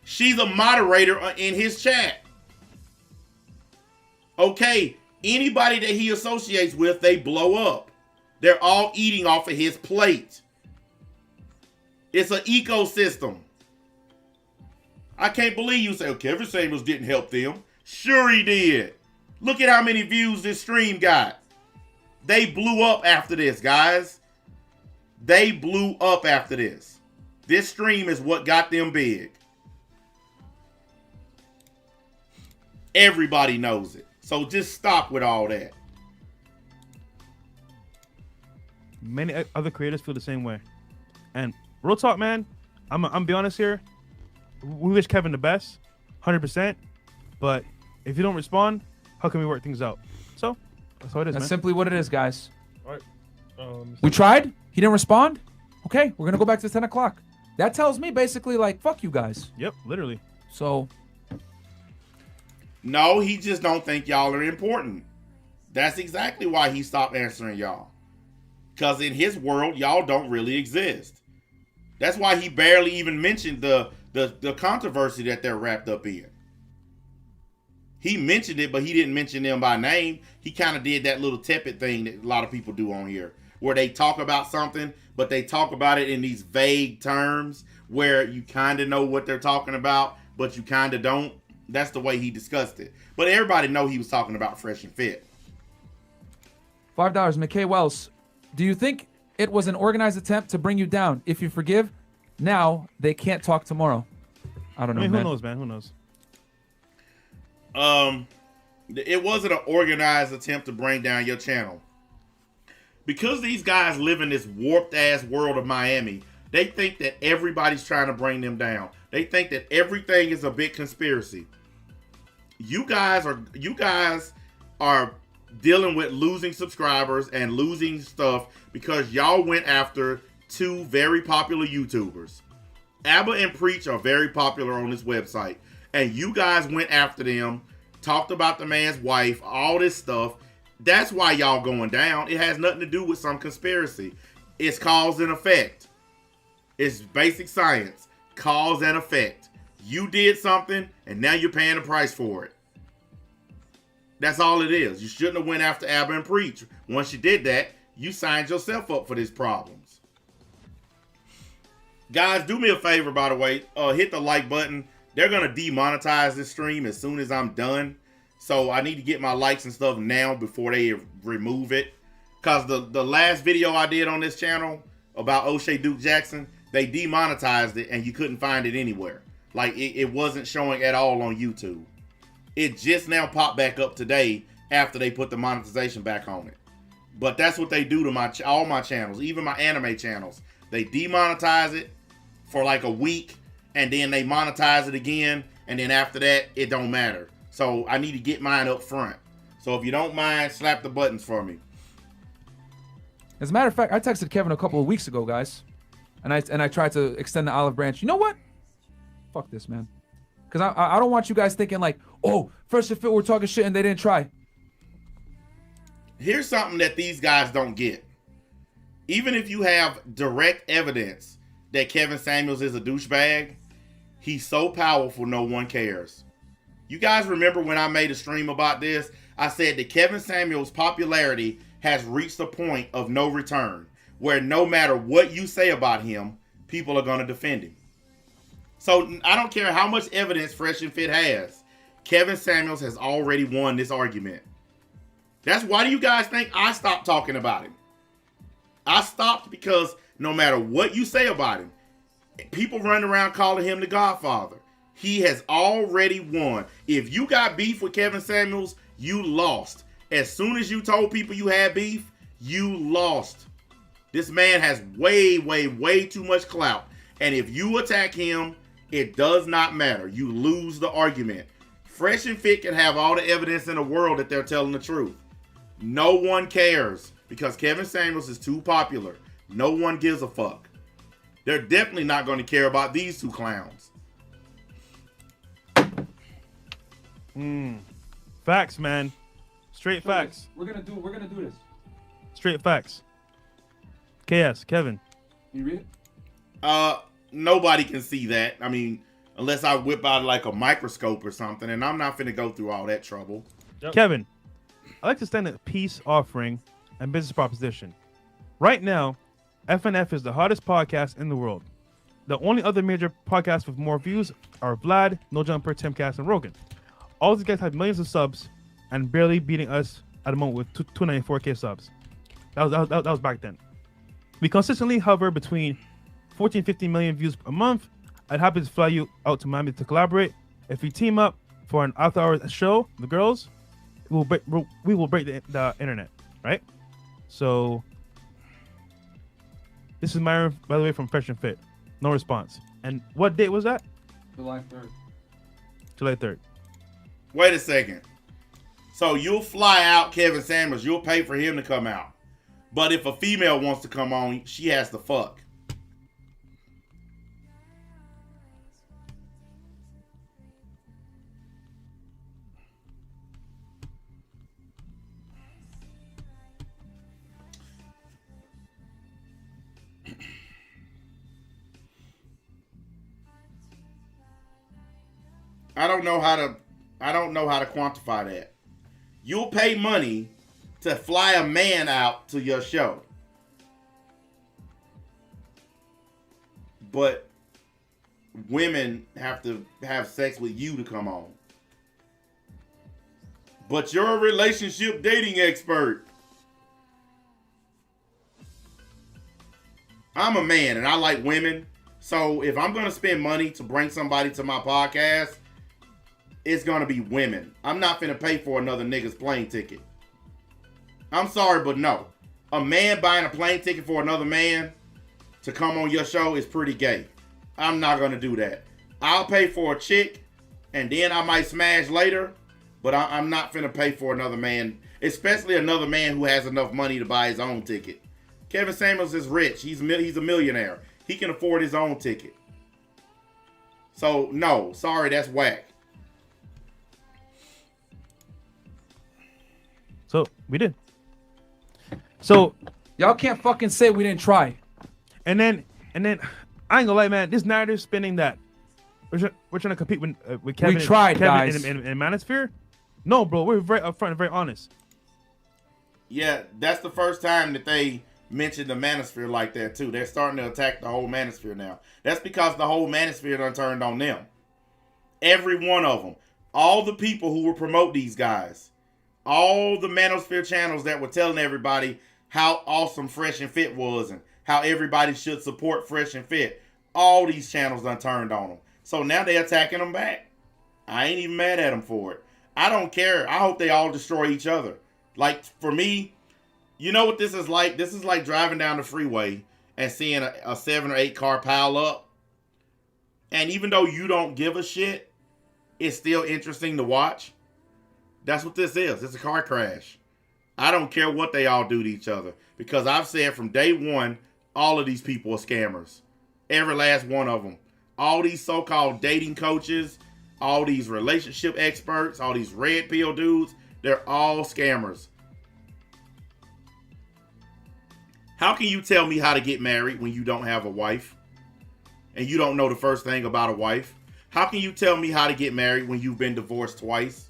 She's a moderator in his chat. Okay, anybody that he associates with, they blow up. They're all eating off of his plate. It's an ecosystem. I can't believe you say, oh, Kevin Samuels didn't help them. Sure he did. Look at how many views this stream got. They blew up after this, guys. They blew up after this. This stream is what got them big. Everybody knows it. So just stop with all that. Many other creators feel the same way. And real talk, man, I'm be honest here. We wish Kevin the best, 100%. But if you don't respond, how can we work things out? So that's how it is, That's man. simply what it is, guys. All right. We tried. He didn't respond. Okay, we're gonna go back to 10 o'clock. That tells me basically like, fuck you guys. Yep, literally. So No, he just don't think y'all are important. That's exactly why he stopped answering y'all. Because in his world, y'all don't really exist. That's why he barely even mentioned the controversy that they're wrapped up in. He mentioned it, but he didn't mention them by name. He kind of did that little tepid thing that a lot of people do on here, where they talk about something, but they talk about it in these vague terms where you kind of know what they're talking about, but you kind of don't. That's the way he discussed it. But everybody know he was talking about Fresh and Fit. $5, McKay Wells. Do you think it was an organized attempt to bring you down? If you forgive, now they can't talk tomorrow. I don't know, I mean, man. who knows, man? Who knows? It wasn't an organized attempt to bring down your channel. Because these guys live in this warped ass world of Miami, they think that everybody's trying to bring them down. They think that everything is a big conspiracy. You guys are dealing with losing subscribers and losing stuff because y'all went after two very popular YouTubers. Abba and Preach are very popular on this website. And you guys went after them, talked about the man's wife, all this stuff. That's why y'all going down. It has nothing to do with some conspiracy. It's cause and effect. It's basic science. Cause and effect. You did something, and now you're paying the price for it. That's all it is. You shouldn't have went after Abba and Preach. Once you did that, you signed yourself up for these problems. Guys, do me a favor, by the way. Hit the like button. They're going to demonetize this stream as soon as I'm done. So I need to get my likes and stuff now before they remove it. Because the last video I did on this channel about O'Shea Duke Jackson, they demonetized it and you couldn't find it anywhere. Like, it wasn't showing at all on YouTube. It just now popped back up today after they put the monetization back on it. But that's what they do to all my channels, even my anime channels. They demonetize it for like a week, and then they monetize it again, and then after that, it don't matter. So I need to get mine up front. So if you don't mind, slap the buttons for me. As a matter of fact, I texted Kevin a couple of weeks ago, guys, and I tried to extend the olive branch. You know what? Fuck this, man. Because I don't want you guys thinking like, oh, Fresh and Fit were talking shit and they didn't try. Here's something that these guys don't get. Even if you have direct evidence that Kevin Samuels is a douchebag, he's so powerful no one cares. You guys remember when I made a stream about this? I said that Kevin Samuels' popularity has reached a point of no return, where no matter what you say about him, people are going to defend him. So I don't care how much evidence Fresh and Fit has. Kevin Samuels has already won this argument. That's why do you guys think I stopped talking about him? I stopped because no matter what you say about him, people run around calling him the Godfather. He has already won. If you got beef with Kevin Samuels, you lost. As soon as you told people you had beef, you lost. This man has way, way, way too much clout. And if you attack him, it does not matter. You lose the argument. Fresh and Fit can have all the evidence in the world that they're telling the truth. No one cares because Kevin Samuels is too popular. No one gives a fuck. They're definitely not going to care about these two clowns. Facts, man. Straight facts. We're gonna do this. Straight facts. KS, Kevin. You read it? Nobody can see that. I mean, unless I whip out like a microscope or something, and I'm not finna go through all that trouble. Yep. Kevin, I'd like to stand a peace offering and business proposition. Right now, FNF is the hottest podcast in the world. The only other major podcasts with more views are Vlad, No Jumper, Timcast, and Rogan. All these guys have millions of subs and barely beating us at the moment with 294K subs. That was back then. We consistently hover between 14, 15 million views a month. I'd happy to fly you out to Miami to collaborate. If we team up for an after-hour show, the girls, we will break the internet, right? So this is Myron, by the way, from Fresh and Fit. No response. And what date was that? July 3rd. July 3rd. Wait a second. So you'll fly out Kevin Samuels. You'll pay for him to come out. But if a female wants to come on, she has to fuck. I don't know how to quantify that. You'll pay money to fly a man out to your show. But women have to have sex with you to come on. But you're a relationship dating expert. I'm a man and I like women. So if I'm going to spend money to bring somebody to my podcast, it's going to be women. I'm not finna pay for another nigga's plane ticket. I'm sorry, but no. A man buying a plane ticket for another man to come on your show is pretty gay. I'm not going to do that. I'll pay for a chick, and then I might smash later, but I'm not finna pay for another man, especially another man who has enough money to buy his own ticket. Kevin Samuels is rich. He's a millionaire. He can afford his own ticket. So, no. Sorry, that's whack. So we did. So y'all can't fucking say we didn't try. And then I ain't gonna lie, man. This narrative spinning that we're trying to compete with Kevin. We tried, Kevin guys. in Manosphere. No, bro. We're very upfront and very honest. Yeah, that's the first time that they mentioned the Manosphere like that too. They're starting to attack the whole Manosphere now. That's because the whole Manosphere done turned on them. Every one of them. All the people who will promote these guys. All the Manosphere channels that were telling everybody how awesome Fresh and Fit was and how everybody should support Fresh and Fit. All these channels done turned on them. So now they're attacking them back. I ain't even mad at them for it. I don't care. I hope they all destroy each other. Like, for me, you know what this is like? This is like driving down the freeway and seeing a 7 or 8 car pile up. And even though you don't give a shit, it's still interesting to watch. That's what this is. It's a car crash. I don't care what they all do to each other. Because I've said from day one, all of these people are scammers. Every last one of them. All these so-called dating coaches, all these relationship experts, all these red pill dudes, they're all scammers. How can you tell me how to get married when you don't have a wife? And you don't know the first thing about a wife? How can you tell me how to get married when you've been divorced twice?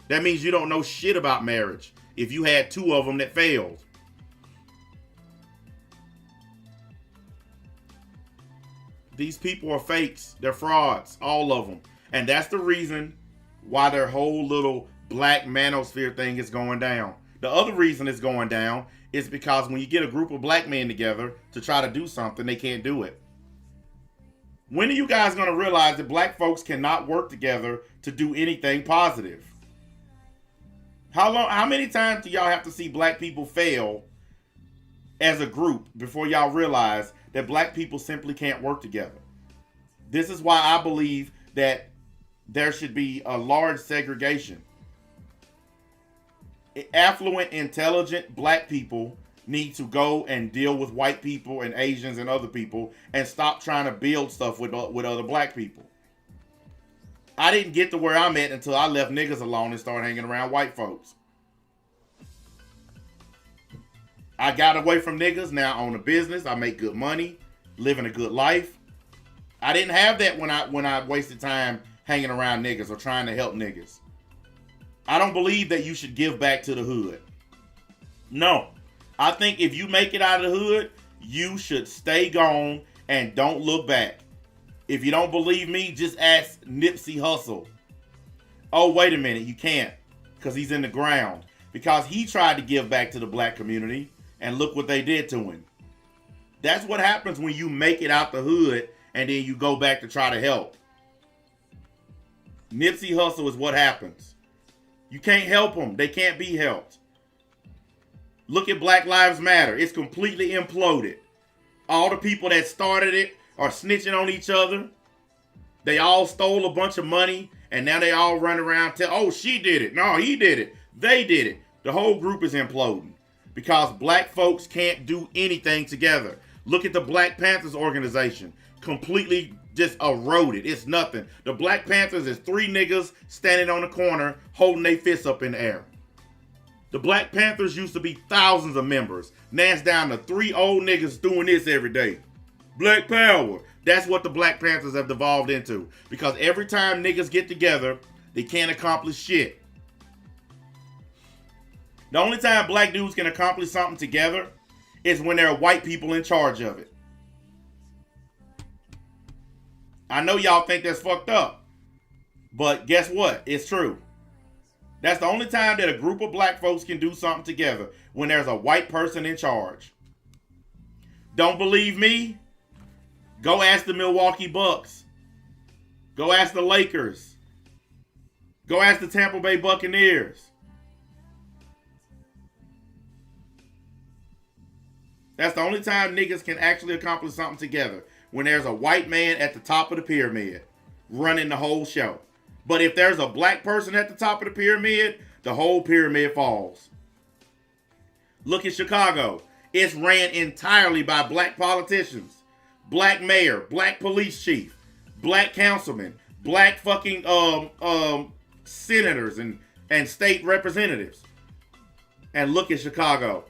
That means you don't know shit about marriage if you had 2 of them that failed. These people are fakes. They're frauds. All of them. And that's the reason why their whole little black manosphere thing is going down. The other reason it's going down is because when you get a group of black men together to try to do something, they can't do it. When are you guys going to realize that black folks cannot work together to do anything positive? How many times do y'all have to see black people fail as a group before y'all realize that black people simply can't work together? This is why I believe that there should be a large segregation. Affluent, intelligent black people need to go and deal with white people and Asians and other people and stop trying to build stuff with other black people. I didn't get to where I'm at until I left niggas alone and started hanging around white folks. I got away from niggas, now I own a business, I make good money, living a good life. I didn't have that when I wasted time hanging around niggas or trying to help niggas. I don't believe that you should give back to the hood. No. I think if you make it out of the hood, you should stay gone and don't look back. If you don't believe me, just ask Nipsey Hussle. Oh, wait a minute, you can't, because he's in the ground. Because he tried to give back to the black community, and look what they did to him. That's what happens when you make it out the hood, and then you go back to try to help. Nipsey Hussle is what happens. You can't help them. They can't be helped. Look at Black Lives Matter. It's completely imploded. All the people that started it are snitching on each other. They all stole a bunch of money, and now they all run around oh, she did it. No, he did it. They did it. The whole group is imploding because black folks can't do anything together. Look at the Black Panthers organization. Completely just eroded. It's nothing. The Black Panthers is 3 niggas standing on the corner holding their fists up in the air. The Black Panthers used to be thousands of members. Now it's down to 3 old niggas doing this every day. Black power. That's what the Black Panthers have devolved into. Because every time niggas get together, they can't accomplish shit. The only time black dudes can accomplish something together is when there are white people in charge of it. I know y'all think that's fucked up, but guess what? It's true. That's the only time that a group of black folks can do something together, when there's a white person in charge. Don't believe me? Go ask the Milwaukee Bucks. Go ask the Lakers. Go ask the Tampa Bay Buccaneers. That's the only time niggas can actually accomplish something together, when there's a white man at the top of the pyramid running the whole show. But if there's a black person at the top of the pyramid, the whole pyramid falls. Look at Chicago. It's ran entirely by black politicians, black mayor, black police chief, black councilman, black fucking senators and state representatives. And look at Chicago.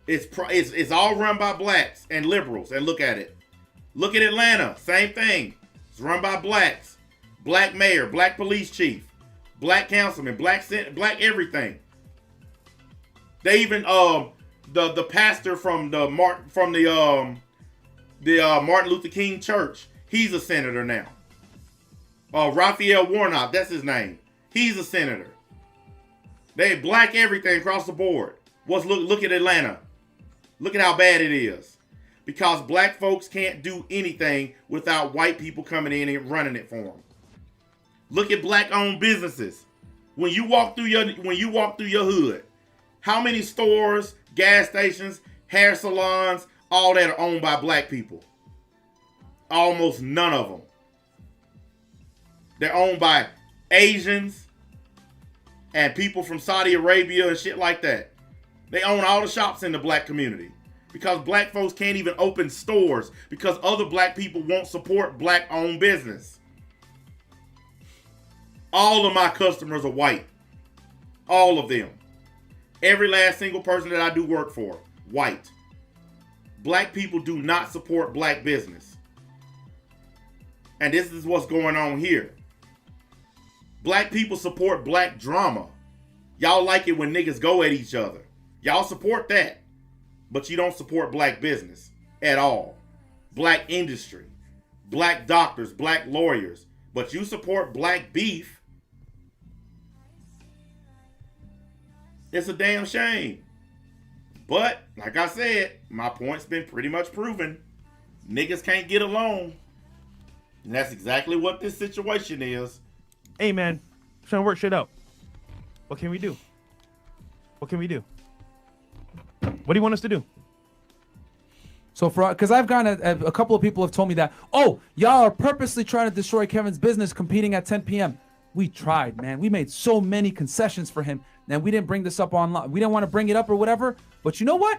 It's all run by blacks and liberals, and look at it. Look at Atlanta, same thing. It's run by blacks. Black mayor, black police chief, black councilman, black everything. They even the pastor from the Martin Luther King Church, he's a senator now. Raphael Warnock, that's his name. He's a senator. They black everything across the board. Look at Atlanta. Look at how bad it is. Because black folks can't do anything without white people coming in and running it for them. Look at black-owned businesses. When you walk through your hood, how many stores, gas stations, hair salons, all that are owned by black people? Almost none of them. They're owned by Asians and people from Saudi Arabia and shit like that. They own all the shops in the black community. Because black folks can't even open stores because other black people won't support black-owned business. All of my customers are white. All of them. Every last single person that I do work for, white. Black people do not support black business. And this is what's going on here. Black people support black drama. Y'all like it when niggas go at each other. Y'all support that. But you don't support black business at all. Black industry, black doctors, black lawyers. But you support black beef. It's a damn shame. But, like I said, my point's been pretty much proven. Niggas can't get along. And that's exactly what this situation is. Hey, man. Trying to work shit out. What can we do? What can we do? What do you want us to do? So because I've gotten a couple of people have told me that, oh, y'all are purposely trying to destroy Kevin's business competing at 10 p.m. We tried, man. We made so many concessions for him, and we didn't bring this up online. We didn't want to bring it up or whatever. But you know what?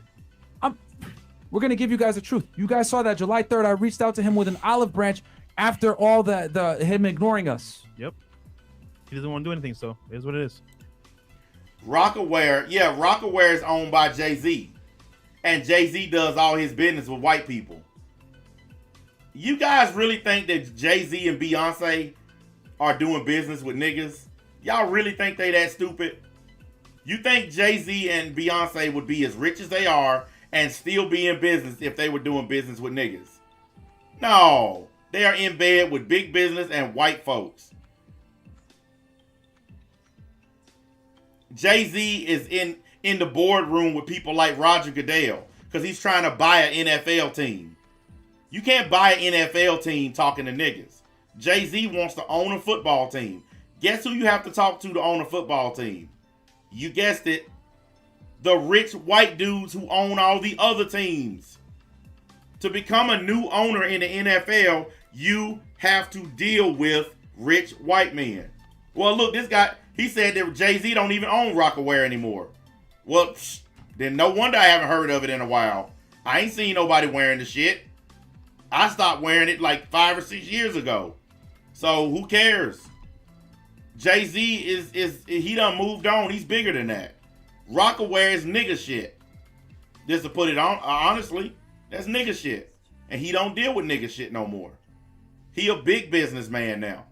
We're gonna give you guys the truth. You guys saw that July 3rd. I reached out to him with an olive branch after all the him ignoring us. Yep. He doesn't want to do anything, so it is what it is. Rockaware, yeah, Rockaware is owned by Jay-Z. And Jay-Z does all his business with white people. You guys really think that Jay-Z and Beyonce are doing business with niggas? Y'all really think they that stupid? You think Jay-Z and Beyonce would be as rich as they are and still be in business if they were doing business with niggas? No. They are in bed with big business and white folks. Jay-Z is in the boardroom with people like Roger Goodell because he's trying to buy an NFL team. You can't buy an NFL team talking to niggas. Jay-Z wants to own a football team. Guess who you have to talk to own a football team? You guessed it. The rich white dudes who own all the other teams. To become a new owner in the NFL, you have to deal with rich white men. Well, look, this guy, he said that Jay-Z don't even own Rockaware anymore. Well, then no wonder I haven't heard of it in a while. I ain't seen nobody wearing the shit. I stopped wearing it like 5 or 6 years ago. So who cares? Jay-Z is he done moved on. He's bigger than that. Rockaware is nigga shit. Just to put it on, honestly, that's nigga shit. And he don't deal with nigga shit no more. He a big businessman now.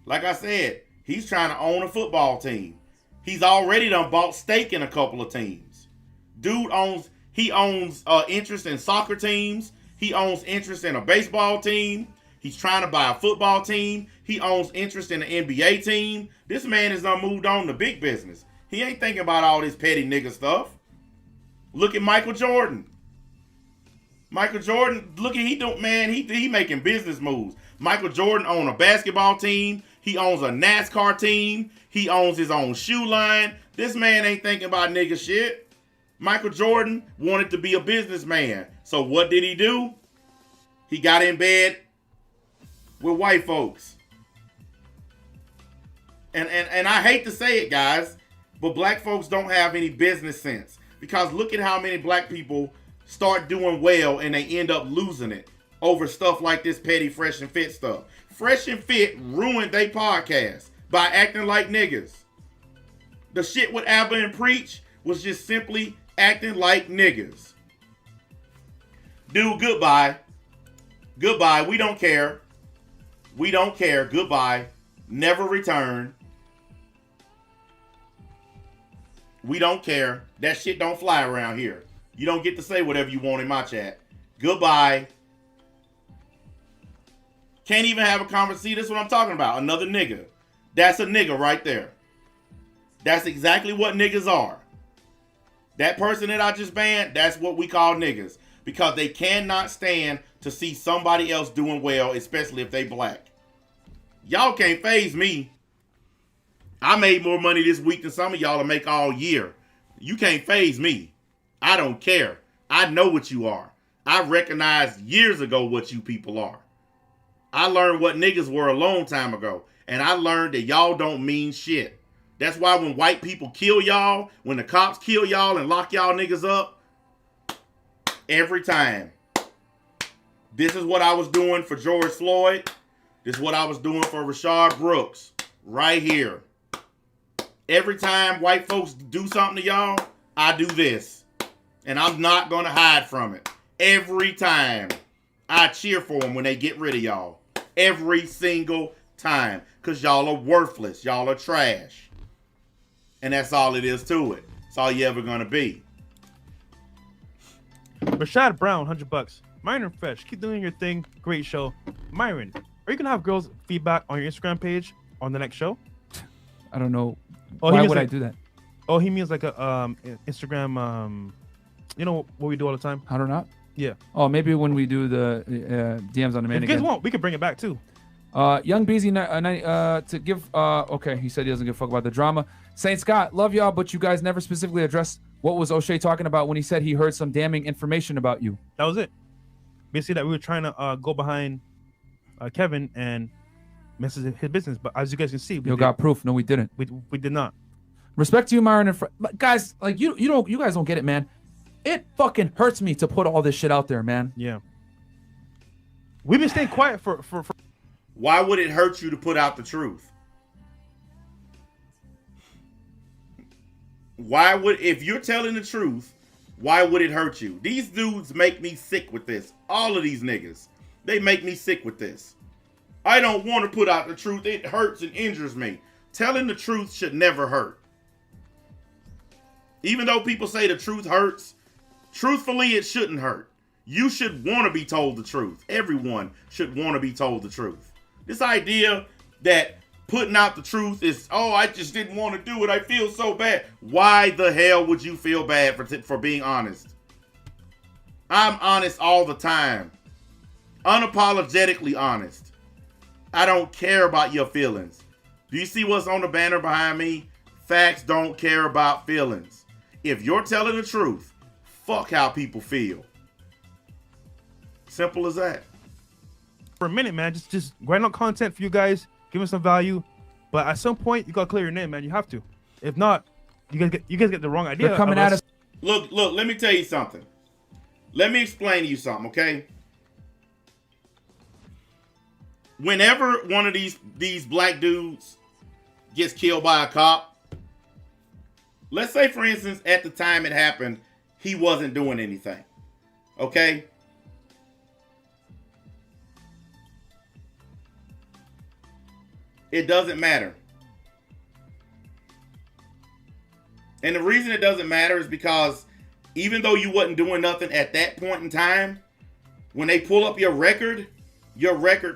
Like I said, he's trying to own a football team. He's already done bought stake in a couple of teams. Dude owns interest in soccer teams. He owns interest in a baseball team. He's trying to buy a football team. He owns interest in an NBA team. This man has done moved on to big business. He ain't thinking about all this petty nigga stuff. Look at Michael Jordan. Michael Jordan, look at he making business moves. Michael Jordan owns a basketball team. He owns a NASCAR team. He owns his own shoe line. This man ain't thinking about nigga shit. Michael Jordan wanted to be a businessman. So what did he do? He got in bed with white folks. And I hate to say it, guys, but black folks don't have any business sense. Because look at how many black people start doing well and they end up losing it over stuff like this petty Fresh and Fit stuff. Fresh and Fit ruined their podcast by acting like niggas. The shit with Abba and Preach was just simply acting like niggas. Dude, goodbye. Goodbye. We don't care. We don't care. Goodbye. Never return. We don't care. That shit don't fly around here. You don't get to say whatever you want in my chat. Goodbye. Can't even have a conversation. See, this is what I'm talking about. Another nigga. That's a nigga right there. That's exactly what niggas are. That person that I just banned, that's what we call niggas. Because they cannot stand to see somebody else doing well, especially if they black. Y'all can't faze me. I made more money this week than some of y'all will make all year. You can't faze me. I don't care. I know what you are. I recognized years ago what you people are. I learned what niggas were a long time ago. And I learned that y'all don't mean shit. That's why when white people kill y'all, when the cops kill y'all and lock y'all niggas up, every time. This is what I was doing for George Floyd. This is what I was doing for Rashard Brooks. Right here. Every time white folks do something to y'all, I do this. And I'm not going to hide from it. Every time. I cheer for them when they get rid of y'all. Every single time. Because y'all are worthless. Y'all are trash. And that's all it is to it. That's all you ever going to be. Rashad Brown, $100. Myron Fresh, keep doing your thing. Great show. Myron, are you going to have girls feedback on your Instagram page on the next show? I don't know. Oh, why would I do that? Oh, he means like a Instagram, you know what we do all the time? How or not? Yeah. Oh, maybe when we do the DMs on demand If you guys again. want, we could bring it back too. Young Beezy to give okay, he said he doesn't give a fuck about the drama. Saint Scott, love y'all, but you guys never specifically addressed what was O'Shea talking about when he said he heard some damning information about you. That was it. Basically, that we were trying to go behind Kevin and mess his business, but as you guys can see, You got proof. No, we didn't. We did not. Respect to you, Myron and guys, like you guys don't get it, man. It fucking hurts me to put all this shit out there, man. Yeah. We've been staying quiet for. Why would it hurt you to put out the truth? Why would, if you're telling the truth, why would it hurt you? These dudes make me sick with this. All of these niggas. They make me sick with this. I don't want to put out the truth. It hurts and injures me. Telling the truth should never hurt. Even though people say the truth hurts, truthfully, it shouldn't hurt. You should want to be told the truth. Everyone should want to be told the truth. This idea that putting out the truth is, oh, I just didn't want to do it. I feel so bad. Why the hell would you feel bad for being honest? I'm honest all the time. Unapologetically honest. I don't care about your feelings. Do you see what's on the banner behind me? Facts don't care about feelings. If you're telling the truth, fuck how people feel. Simple as that. For a minute, man, just grind out content for you guys, give us some value. But at some point, you gotta clear your name, man. You have to. If not, you guys get the wrong idea. They're coming at us. Look, let me tell you something. Let me explain to you something, okay? Whenever one of these black dudes gets killed by a cop, let's say, for instance, at the time it happened, he wasn't doing anything. Okay? It doesn't matter. And the reason it doesn't matter is because even though you wasn't doing nothing at that point in time, when they pull up your record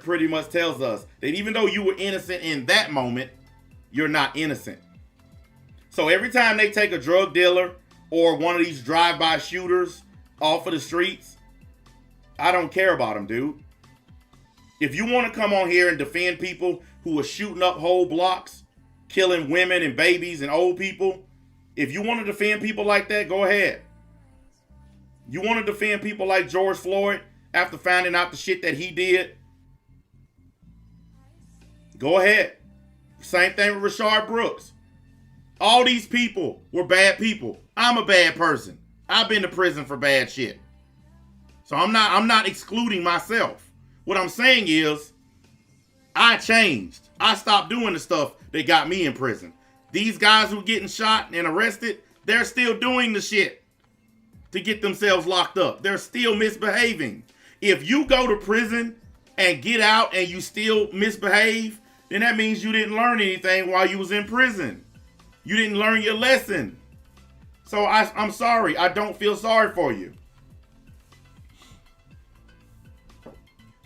pretty much tells us that even though you were innocent in that moment, you're not innocent. So every time they take a drug dealer or one of these drive-by shooters off of the streets, I don't care about them, dude. If you want to come on here and defend people who are shooting up whole blocks, killing women and babies and old people, if you want to defend people like that, go ahead. You want to defend people like George Floyd after finding out the shit that he did? Go ahead. Same thing with Rayshard Brooks. All these people were bad people. I'm a bad person. I've been to prison for bad shit. So I'm not excluding myself. What I'm saying is, I changed. I stopped doing the stuff that got me in prison. These guys who are getting shot and arrested, they're still doing the shit to get themselves locked up. They're still misbehaving. If you go to prison and get out and you still misbehave, then that means you didn't learn anything while you was in prison. You didn't learn your lesson. So I'm sorry. I don't feel sorry for you.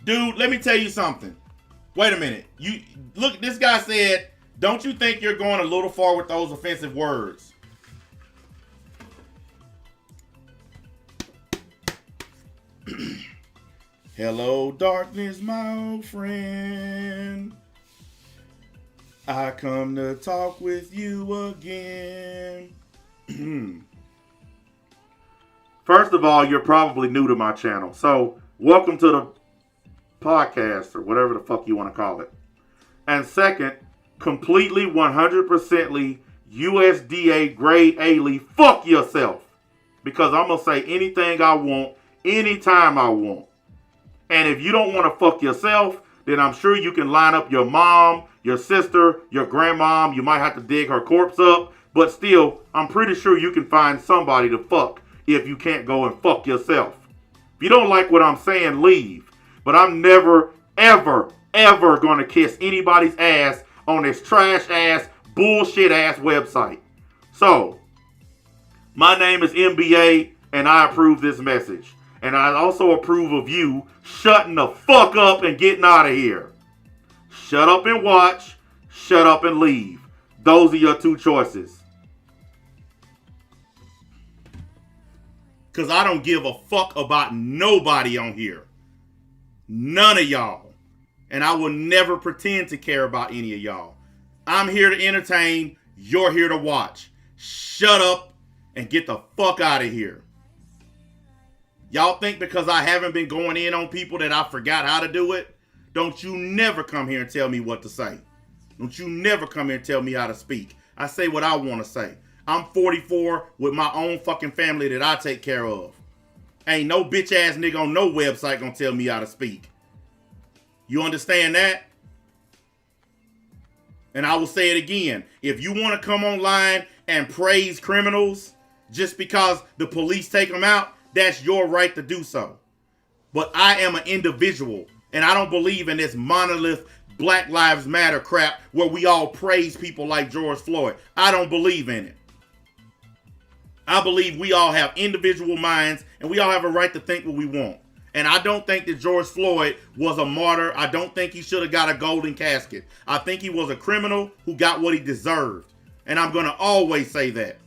Dude, let me tell you something. Wait a minute. You look, this guy said, don't you think you're going a little far with those offensive words? Hello, darkness, my old friend. I come to talk with you again. First of all, you're probably new to my channel. So, welcome to the podcast, or whatever the fuck you want to call it. And second, completely 100% USDA grade A, fuck yourself. Because I'm going to say anything I want, anytime I want. And if you don't want to fuck yourself, then I'm sure you can line up your mom, your sister, your grandmom. You might have to dig her corpse up. But still, I'm pretty sure you can find somebody to fuck if you can't go and fuck yourself. If you don't like what I'm saying, leave. But I'm never, ever, ever going to kiss anybody's ass on this trash-ass, bullshit-ass website. So, my name is MBA, and I approve this message. And I also approve of you shutting the fuck up and getting out of here. Shut up and watch. Shut up and leave. Those are your two choices. Because I don't give a fuck about nobody on here. None of y'all. And I will never pretend to care about any of y'all. I'm here to entertain. You're here to watch. Shut up and get the fuck out of here. Y'all think because I haven't been going in on people that I forgot how to do it? Don't you never come here and tell me what to say. Don't you never come here and tell me how to speak. I say what I want to say. I'm 44 with my own fucking family that I take care of. Ain't no bitch ass nigga on no website gonna tell me how to speak. You understand that? And I will say it again. If you want to come online and praise criminals just because the police take them out, that's your right to do so. But I am an individual, and I don't believe in this monolith Black Lives Matter crap where we all praise people like George Floyd. I don't believe in it. I believe we all have individual minds, and we all have a right to think what we want. And I don't think that George Floyd was a martyr. I don't think he should have got a golden casket. I think he was a criminal who got what he deserved. And I'm going to always say that.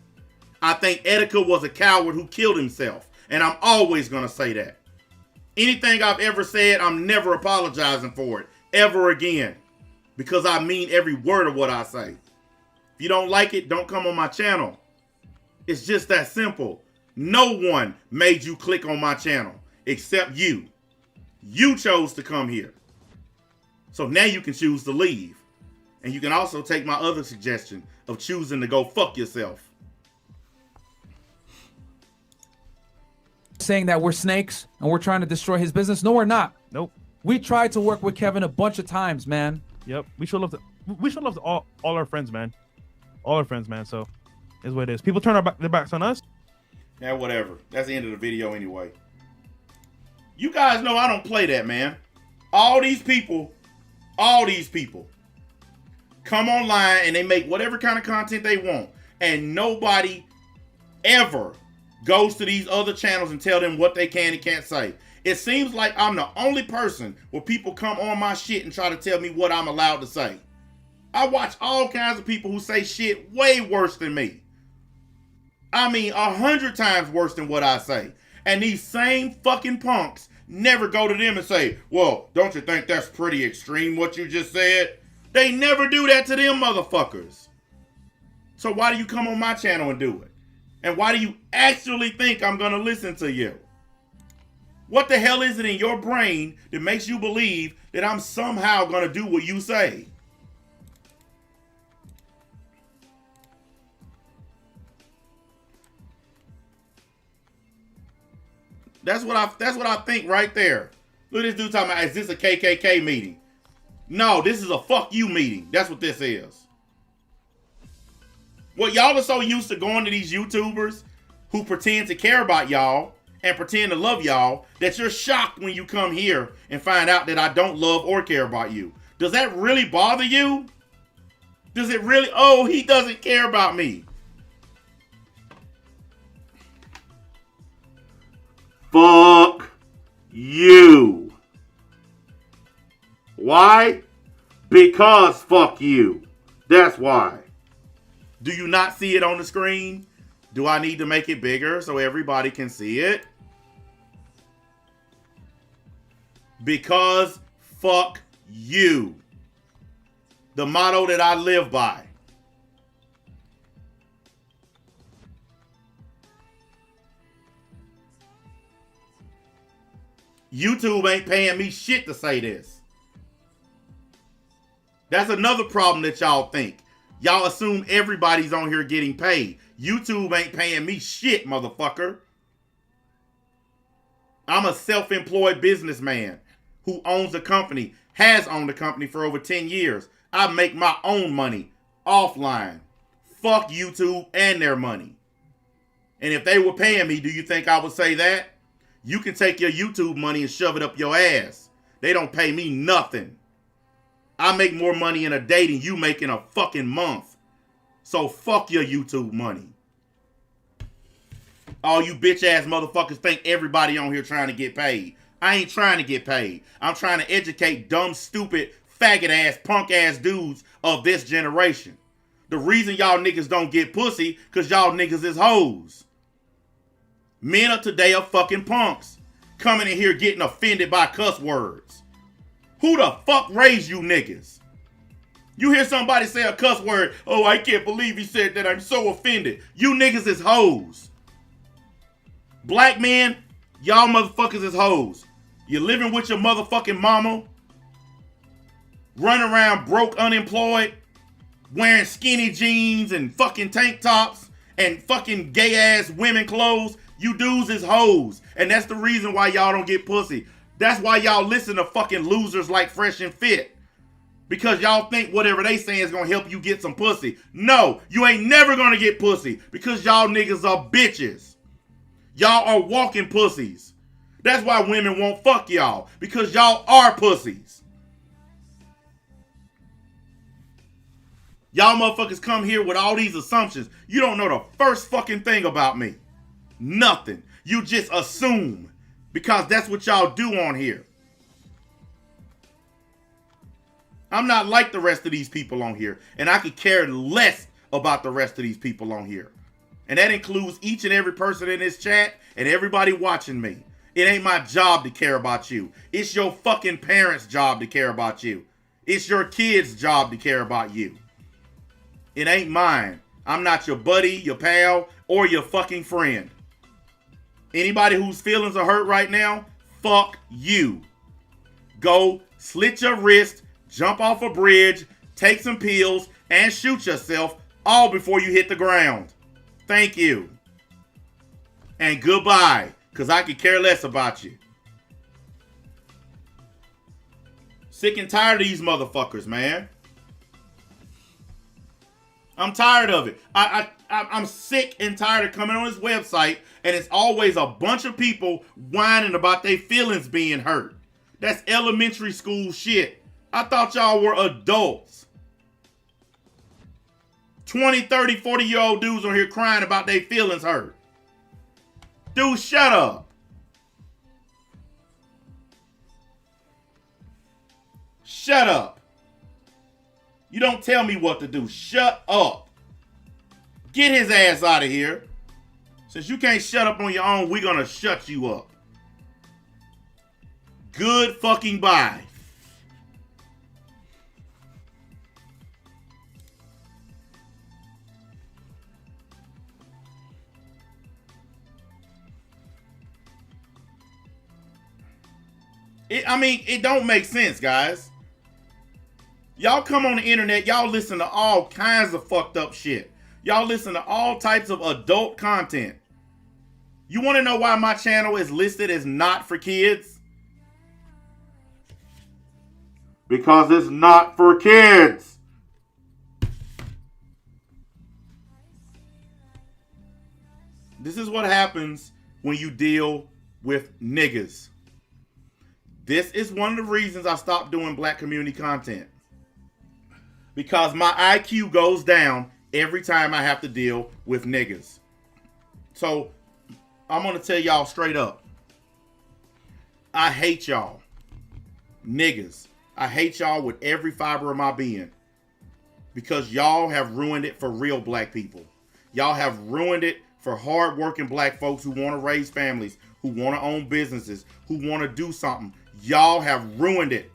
I think Etika was a coward who killed himself. And I'm always going to say that. Anything I've ever said, I'm never apologizing for it. Ever again. Because I mean every word of what I say. If you don't like it, don't come on my channel. It's just that simple. No one made you click on my channel. Except you. You chose to come here. So now you can choose to leave. And you can also take my other suggestion of choosing to go fuck yourself. Saying that we're snakes and we're trying to destroy his business. No, we're not. Nope. We tried to work with Kevin a bunch of times, man. Yep. We should love all our friends, man. All our friends, man. So is what it is. People turn their backs on us. Yeah, whatever. That's the end of the video anyway. You guys know I don't play that, man. All these people come online and they make whatever kind of content they want. And nobody ever goes to these other channels and tell them what they can and can't say. It seems like I'm the only person where people come on my shit and try to tell me what I'm allowed to say. I watch all kinds of people who say shit way worse than me. I mean, 100 times worse than what I say. And these same fucking punks never go to them and say, well, don't you think that's pretty extreme what you just said? They never do that to them motherfuckers. So why do you come on my channel and do it? And why do you actually think I'm going to listen to you? What the hell is it in your brain that makes you believe that I'm somehow going to do what you say? That's what I think right there. Look at this dude talking about, is this a KKK meeting? No, this is a fuck you meeting. That's what this is. Well, y'all are so used to going to these YouTubers who pretend to care about y'all and pretend to love y'all that you're shocked when you come here and find out that I don't love or care about you. Does that really bother you? Does it really? Oh, he doesn't care about me. Fuck you. Why? Because fuck you. That's why. Do you not see it on the screen? Do I need to make it bigger so everybody can see it? Because fuck you. The motto that I live by. YouTube ain't paying me shit to say this. That's another problem that y'all think. Y'all assume everybody's on here getting paid. YouTube ain't paying me shit, motherfucker. I'm a self-employed businessman who owns a company, has owned a company for over 10 years. I make my own money offline. Fuck YouTube and their money. And if they were paying me, do you think I would say that? You can take your YouTube money and shove it up your ass. They don't pay me nothing. I make more money in a day than you make in a fucking month. So fuck your YouTube money. All you bitch ass motherfuckers think everybody on here trying to get paid. I ain't trying to get paid. I'm trying to educate dumb, stupid, faggot ass, punk ass dudes of this generation. The reason y'all niggas don't get pussy, cause y'all niggas is hoes. Men of today are fucking punks. Coming in here getting offended by cuss words. Who the fuck raised you niggas? You hear somebody say a cuss word, oh, I can't believe he said that, I'm so offended. You niggas is hoes. Black men, y'all motherfuckers is hoes. You're living with your motherfucking mama. Running around broke, unemployed. Wearing skinny jeans and fucking tank tops. and fucking gay ass women clothes. You dudes is hoes. And that's the reason why y'all don't get pussy. That's why y'all listen to fucking losers like Fresh and Fit. Because y'all think whatever they say is gonna help you get some pussy. No, you ain't never gonna get pussy because y'all niggas are bitches. Y'all are walking pussies. That's why women won't fuck y'all, because y'all are pussies. Y'all motherfuckers come here with all these assumptions. You don't know the first fucking thing about me. Nothing. You just assume, because that's what y'all do on here. I'm not like the rest of these people on here, and I could care less about the rest of these people on here. And that includes each and every person in this chat and everybody watching me. It ain't my job to care about you. It's your fucking parents' job to care about you. It's your kids' job to care about you. It ain't mine. I'm not your buddy, your pal, or your fucking friend. Anybody whose feelings are hurt right now, fuck you. Go slit your wrist, jump off a bridge, take some pills, and shoot yourself all before you hit the ground. Thank you. And goodbye, because I could care less about you. Sick and tired of these motherfuckers, man. I'm tired of it. I'm sick and tired of coming on this website, and it's always a bunch of people whining about their feelings being hurt. That's elementary school shit. I thought y'all were adults. 20, 30, 40-year-old dudes on here crying about their feelings hurt. Dude, shut up. Shut up. You don't tell me what to do. Shut up. Get his ass out of here. Since you can't shut up on your own, we're gonna shut you up. Good fucking bye. It don't make sense, guys. Y'all come on the internet, y'all listen to all kinds of fucked up shit. Y'all listen to all types of adult content. You want to know why my channel is listed as not for kids? Because it's not for kids. This is what happens when you deal with niggas. This is one of the reasons I stopped doing black community content. Because my IQ goes down every time I have to deal with niggas. So, I'm going to tell y'all straight up. I hate y'all. Niggas. I hate y'all with every fiber of my being. Because y'all have ruined it for real black people. Y'all have ruined it for hardworking black folks who want to raise families, who want to own businesses, who want to do something. Y'all have ruined it.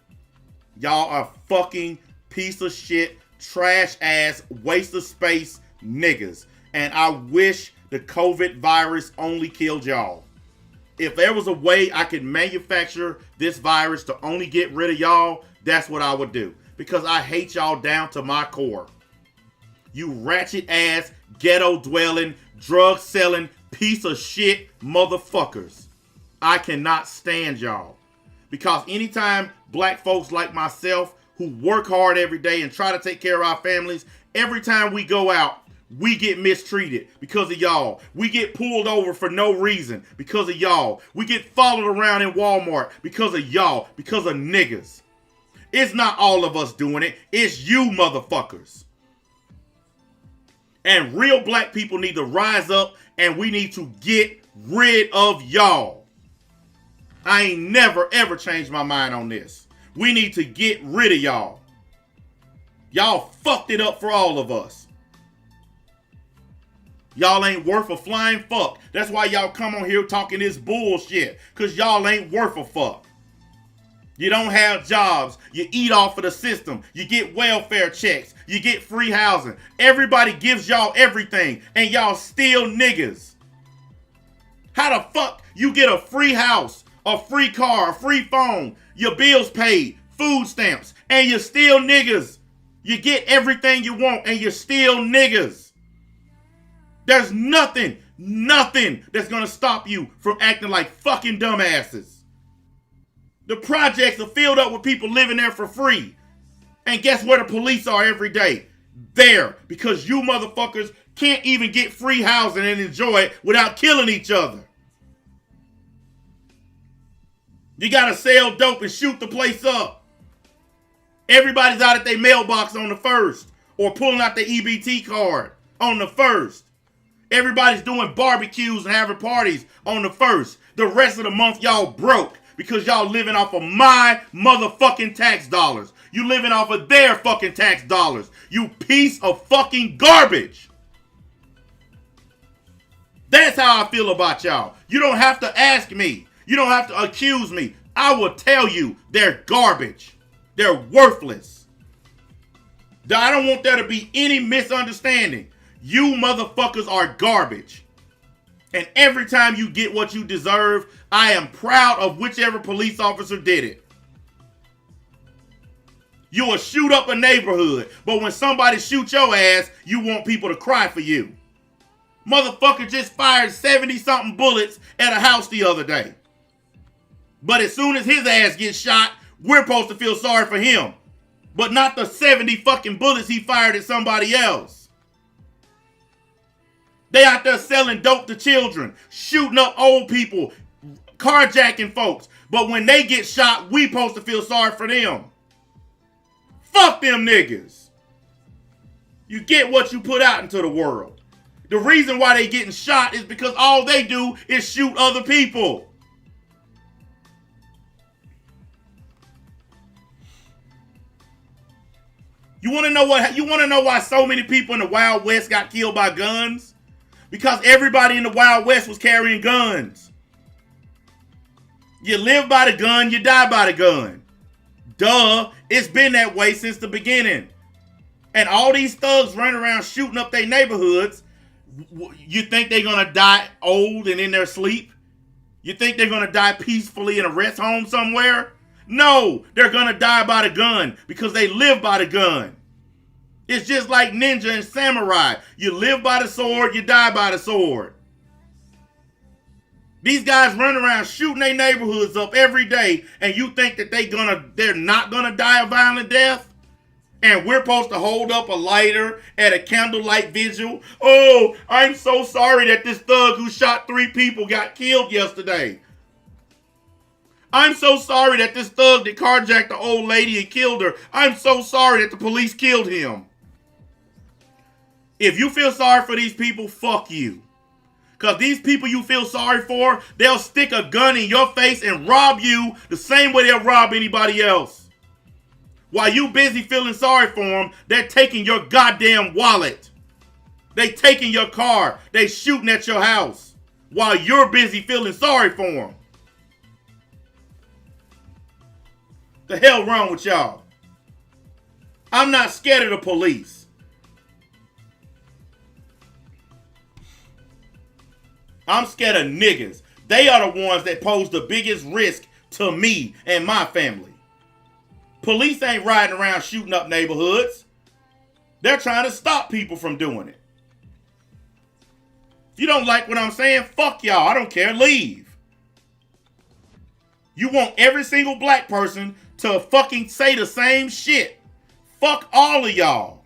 Y'all are fucking piece of shit, trash ass, waste of space niggas. And I wish the COVID virus only killed y'all. If there was a way I could manufacture this virus to only get rid of y'all, that's what I would do. Because I hate y'all down to my core. You ratchet ass, ghetto dwelling, drug selling, piece of shit motherfuckers. I cannot stand y'all. Because anytime black folks like myself who work hard every day and try to take care of our families, every time we go out, we get mistreated because of y'all. We get pulled over for no reason because of y'all. We get followed around in Walmart because of y'all, because of niggas. It's not all of us doing it. It's you motherfuckers. And real black people need to rise up, and we need to get rid of y'all. I ain't never ever changed my mind on this. We need to get rid of y'all. Y'all fucked it up for all of us. Y'all ain't worth a flying fuck. That's why y'all come on here talking this bullshit. Because y'all ain't worth a fuck. You don't have jobs. You eat off of the system. You get welfare checks. You get free housing. Everybody gives y'all everything. And y'all still niggas. How the fuck you get a free house, a free car, a free phone, your bills paid, food stamps, and you're still niggas? You get everything you want and you're still niggas. There's nothing that's gonna stop you from acting like fucking dumbasses. The projects are filled up with people living there for free. And guess where the police are every day? There. Because you motherfuckers can't even get free housing and enjoy it without killing each other. You gotta sell dope and shoot the place up. Everybody's out at their mailbox on the 1st. Or pulling out their EBT card on the 1st. Everybody's doing barbecues and having parties on the 1st. The rest of the month y'all broke because y'all living off of my motherfucking tax dollars. You living off of their fucking tax dollars. You piece of fucking garbage. That's how I feel about y'all. You don't have to ask me. You don't have to accuse me. I will tell you they're garbage. They're worthless. I don't want there to be any misunderstanding. You motherfuckers are garbage. And every time you get what you deserve, I am proud of whichever police officer did it. You will shoot up a neighborhood, but when somebody shoots your ass, you want people to cry for you. Motherfucker just fired 70-something bullets at a house the other day. But as soon as his ass gets shot, we're supposed to feel sorry for him. But not the 70 fucking bullets he fired at somebody else. They out there selling dope to children, shooting up old people, carjacking folks. But when they get shot, we supposed to feel sorry for them. Fuck them niggas. You get what you put out into the world. The reason why they getting shot is because all they do is shoot other people. You want to know what? You want to know why so many people in the Wild West got killed by guns? Because everybody in the Wild West was carrying guns. You live by the gun, you die by the gun. Duh, it's been that way since the beginning. And all these thugs running around shooting up their neighborhoods, you think they're going to die old and in their sleep? You think they're going to die peacefully in a rest home somewhere? No, they're going to die by the gun because they live by the gun. It's just like ninja and samurai. You live by the sword, you die by the sword. These guys run around shooting their neighborhoods up every day, and you think that they're not gonna die a violent death? And we're supposed to hold up a lighter at a candlelight vigil? Oh, I'm so sorry that this thug who shot 3 people got killed yesterday. I'm so sorry that this thug that carjacked the old lady and killed her. I'm so sorry that the police killed him. If you feel sorry for these people, fuck you. Because these people you feel sorry for, they'll stick a gun in your face and rob you the same way they'll rob anybody else. While you busy feeling sorry for them, they're taking your goddamn wallet. They taking your car. They shooting at your house. While you're busy feeling sorry for them. The hell wrong with y'all? I'm not scared of the police. I'm scared of niggas. They are the ones that pose the biggest risk to me and my family. Police ain't riding around shooting up neighborhoods. They're trying to stop people from doing it. If you don't like what I'm saying, fuck y'all. I don't care. Leave. You want every single black person to fucking say the same shit. Fuck all of y'all.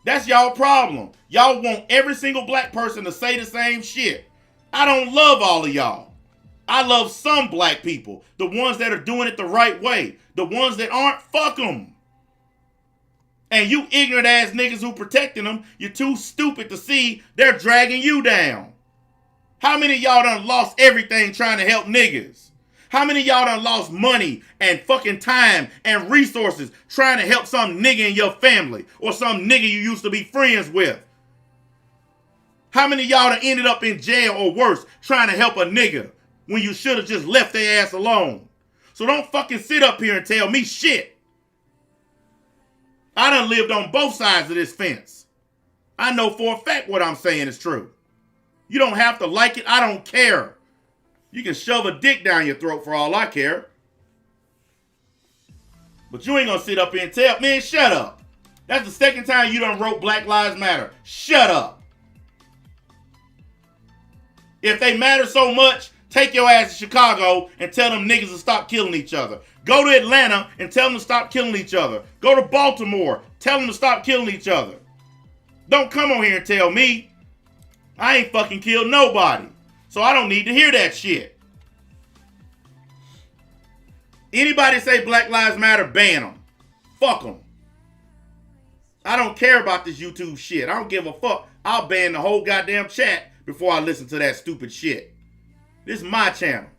That's y'all problem. Y'all want every single black person to say the same shit. I don't love all of y'all. I love some black people. The ones that are doing it the right way. The ones that aren't, fuck them. And you ignorant ass niggas who protecting them, you're too stupid to see they're dragging you down. How many of y'all done lost everything trying to help niggas? How many of y'all done lost money and fucking time and resources trying to help some nigga in your family or some nigga you used to be friends with? How many of y'all done ended up in jail or worse trying to help a nigga when you should have just left their ass alone? So don't fucking sit up here and tell me shit. I done lived on both sides of this fence. I know for a fact what I'm saying is true. You don't have to like it. I don't care. You can shove a dick down your throat for all I care. But you ain't gonna sit up here and tell, man, shut up. That's the second time you done wrote Black Lives Matter. Shut up. If they matter so much, take your ass to Chicago and tell them niggas to stop killing each other. Go to Atlanta and tell them to stop killing each other. Go to Baltimore, tell them to stop killing each other. Don't come on here and tell me. I ain't fucking killed nobody. So I don't need to hear that shit. Anybody say Black Lives Matter, ban them. Fuck them. I don't care about this YouTube shit. I don't give a fuck. I'll ban the whole goddamn chat before I listen to that stupid shit. This is my channel.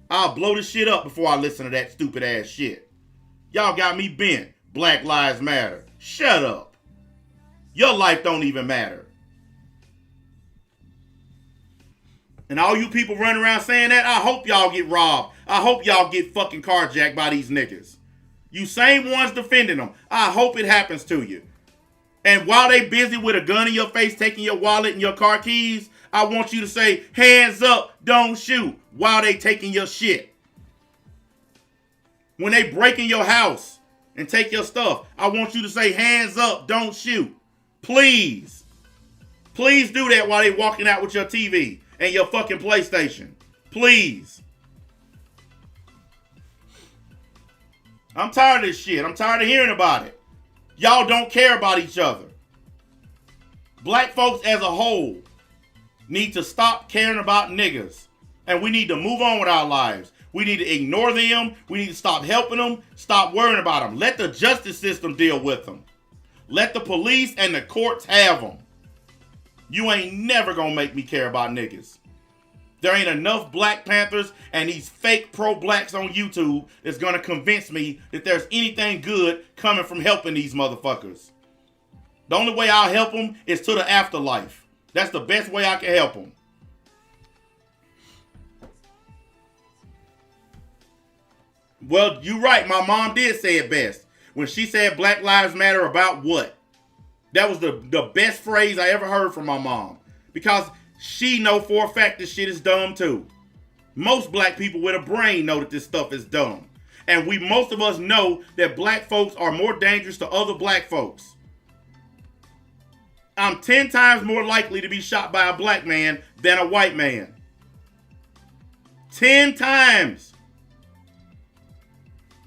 I'll blow this shit up before I listen to that stupid ass shit. Y'all got me bent. Black Lives Matter. Shut up. Your life don't even matter. And all you people running around saying that, I hope y'all get robbed. I hope y'all get fucking carjacked by these niggas. You same ones defending them. I hope it happens to you. And while they busy with a gun in your face, taking your wallet and your car keys, I want you to say, hands up, don't shoot, while they taking your shit. When they break in your house and take your stuff, I want you to say, hands up, don't shoot. Please. Please do that while they walking out with your TV and your fucking PlayStation. Please. I'm tired of this shit. I'm tired of hearing about it. Y'all don't care about each other. Black folks as a whole need to stop caring about niggas. And we need to move on with our lives. We need to ignore them. We need to stop helping them. Stop worrying about them. Let the justice system deal with them. Let the police and the courts have them. You ain't never gonna make me care about niggas. There ain't enough Black Panthers and these fake pro-blacks on YouTube that's gonna convince me that there's anything good coming from helping these motherfuckers. The only way I'll help them is to the afterlife. That's the best way I can help them. Well, you're right. My mom did say it best. When she said Black Lives Matter about what? That was the best phrase I ever heard from my mom. Because she know for a fact this shit is dumb too. Most black people with a brain know that this stuff is dumb. And most of us know that black folks are more dangerous to other black folks. I'm 10 times more likely to be shot by a black man than a white man. 10 times.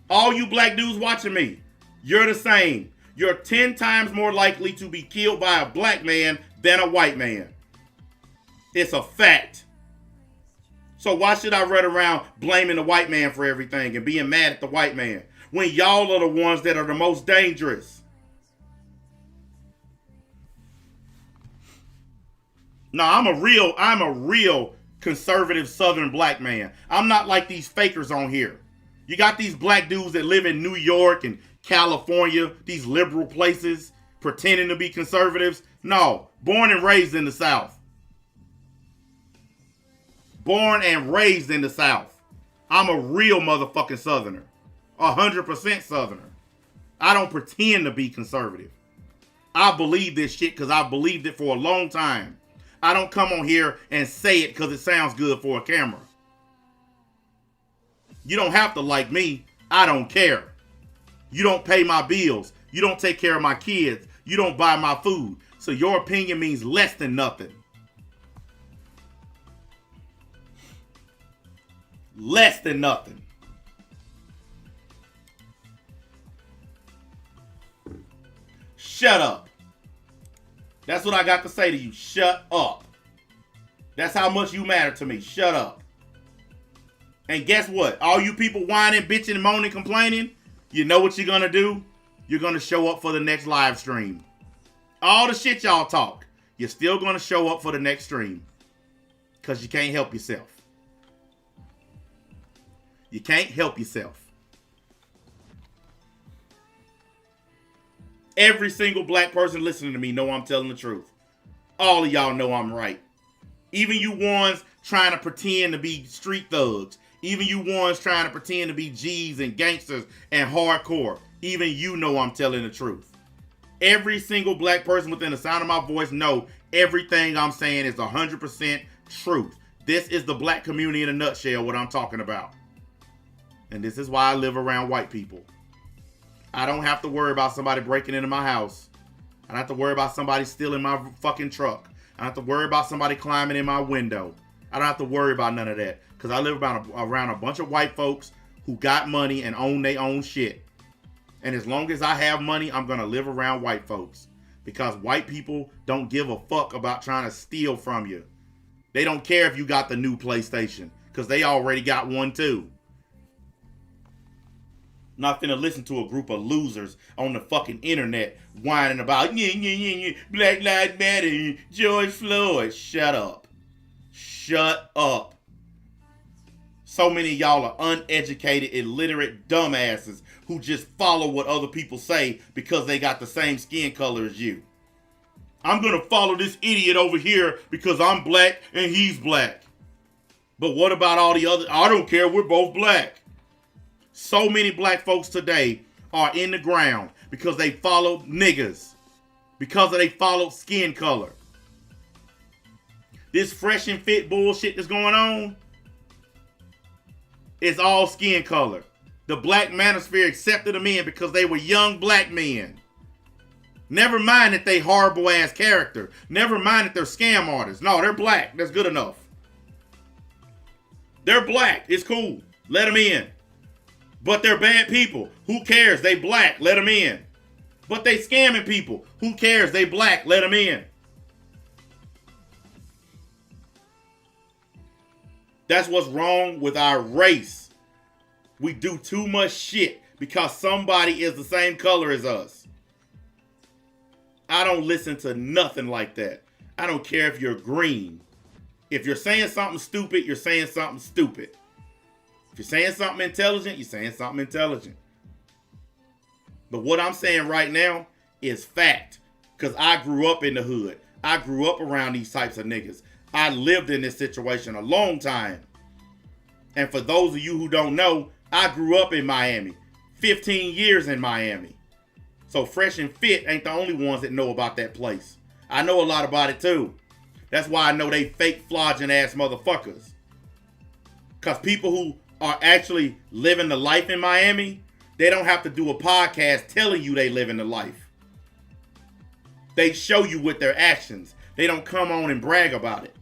All you black dudes watching me, you're the same. You're 10 times more likely to be killed by a black man than a white man. It's a fact. So why should I run around blaming the white man for everything and being mad at the white man when y'all are the ones that are the most dangerous? No, I'm a real conservative Southern black man. I'm not like these fakers on here. You got these black dudes that live in New York and California, these liberal places, pretending to be conservatives. No, born and raised in the South. Born and raised in the South. I'm a real motherfucking Southerner. 100% Southerner. I don't pretend to be conservative. I believe this shit because I've believed it for a long time. I don't come on here and say it because it sounds good for a camera. You don't have to like me. I don't care. You don't pay my bills. You don't take care of my kids. You don't buy my food. So your opinion means less than nothing. Less than nothing. Shut up. That's what I got to say to you. Shut up. That's how much you matter to me. Shut up. And guess what? All you people whining, bitching, moaning, complaining, you know what you're going to do? You're going to show up for the next live stream. All the shit y'all talk, you're still going to show up for the next stream. Because you can't help yourself. You can't help yourself. Every single black person listening to me know I'm telling the truth. All of y'all know I'm right. Even you ones trying to pretend to be street thugs. Even you ones trying to pretend to be G's and gangsters and hardcore. Even you know I'm telling the truth. Every single black person within the sound of my voice know everything I'm saying is 100% truth. This is the black community in a nutshell, what I'm talking about. And this is why I live around white people. I don't have to worry about somebody breaking into my house. I don't have to worry about somebody stealing my fucking truck. I don't have to worry about somebody climbing in my window. I don't have to worry about none of that. Because I live around a bunch of white folks who got money and own their own shit. And as long as I have money, I'm going to live around white folks. Because white people don't give a fuck about trying to steal from you. They don't care if you got the new PlayStation. Because they already got one too. Not finna listen to a group of losers on the fucking internet whining about Black Lives Matter, George Floyd. Shut up. Shut up. So many of y'all are uneducated, illiterate dumbasses who just follow what other people say because they got the same skin color as you. I'm gonna follow this idiot over here because I'm black and he's black. But what about all the other? I don't care, we're both black. So many black folks today are in the ground because they follow niggas. Because they follow skin color. This fresh and fit bullshit that's going on is all skin color. The black manosphere accepted them in because they were young black men. Never mind that they horrible ass character. Never mind that they're scam artists. No, they're black. That's good enough. They're black. It's cool. Let them in. But they're bad people. Who cares? They black. Let them in. But they scamming people. Who cares? They black. Let them in. That's what's wrong with our race. We do too much shit because somebody is the same color as us. I don't listen to nothing like that. I don't care if you're green. If you're saying something stupid, you're saying something stupid. If you're saying something intelligent, you're saying something intelligent. But what I'm saying right now is fact. Because I grew up in the hood. I grew up around these types of niggas. I lived in this situation a long time. And for those of you who don't know, I grew up in Miami. 15 years in Miami. So Fresh and Fit ain't the only ones that know about that place. I know a lot about it too. That's why I know they fake flogging ass motherfuckers. Because people who are actually living the life in Miami, they don't have to do a podcast telling you they living the life. They show you with their actions. They don't come on and brag about it.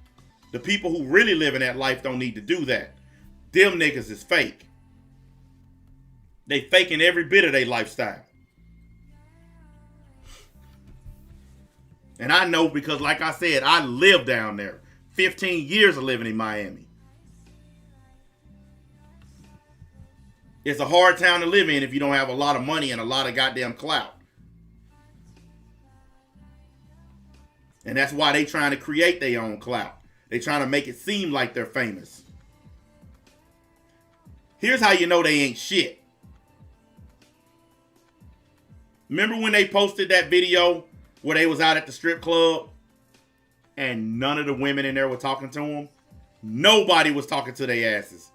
The people who really live in that life don't need to do that. Them niggas is fake. They faking every bit of their lifestyle. And I know because, like I said, I lived down there. 15 years of living in Miami. It's a hard town to live in if you don't have a lot of money and a lot of goddamn clout. And that's why they trying to create their own clout. They trying to make it seem like they're famous. Here's how you know they ain't shit. Remember when they posted that video where they was out at the strip club and none of the women in there were talking to them? Nobody was talking to their asses.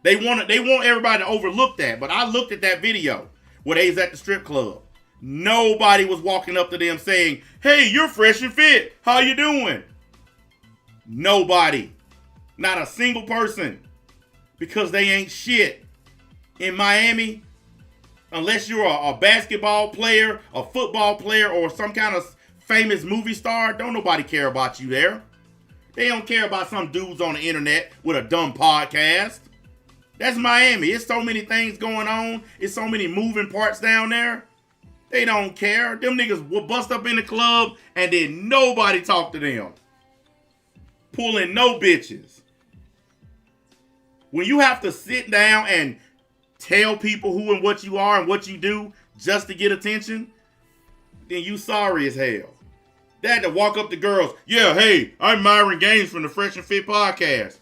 They want everybody to overlook that, but I looked at that video where they was at the strip club. Nobody was walking up to them saying, "Hey, you're fresh and fit. How you doing?" Nobody. Not a single person. Because they ain't shit. In Miami, unless you're a basketball player, a football player, or some kind of famous movie star, don't nobody care about you there. They don't care about some dudes on the internet with a dumb podcast. That's Miami. It's so many things going on. It's so many moving parts down there. They don't care. Them niggas will bust up in the club and then nobody talk to them. Pulling no bitches. When you have to sit down and tell people who and what you are and what you do just to get attention, then you sorry as hell. They had to walk up to girls. "Yeah, hey, I'm Myron Gaines from the Fresh and Fit podcast."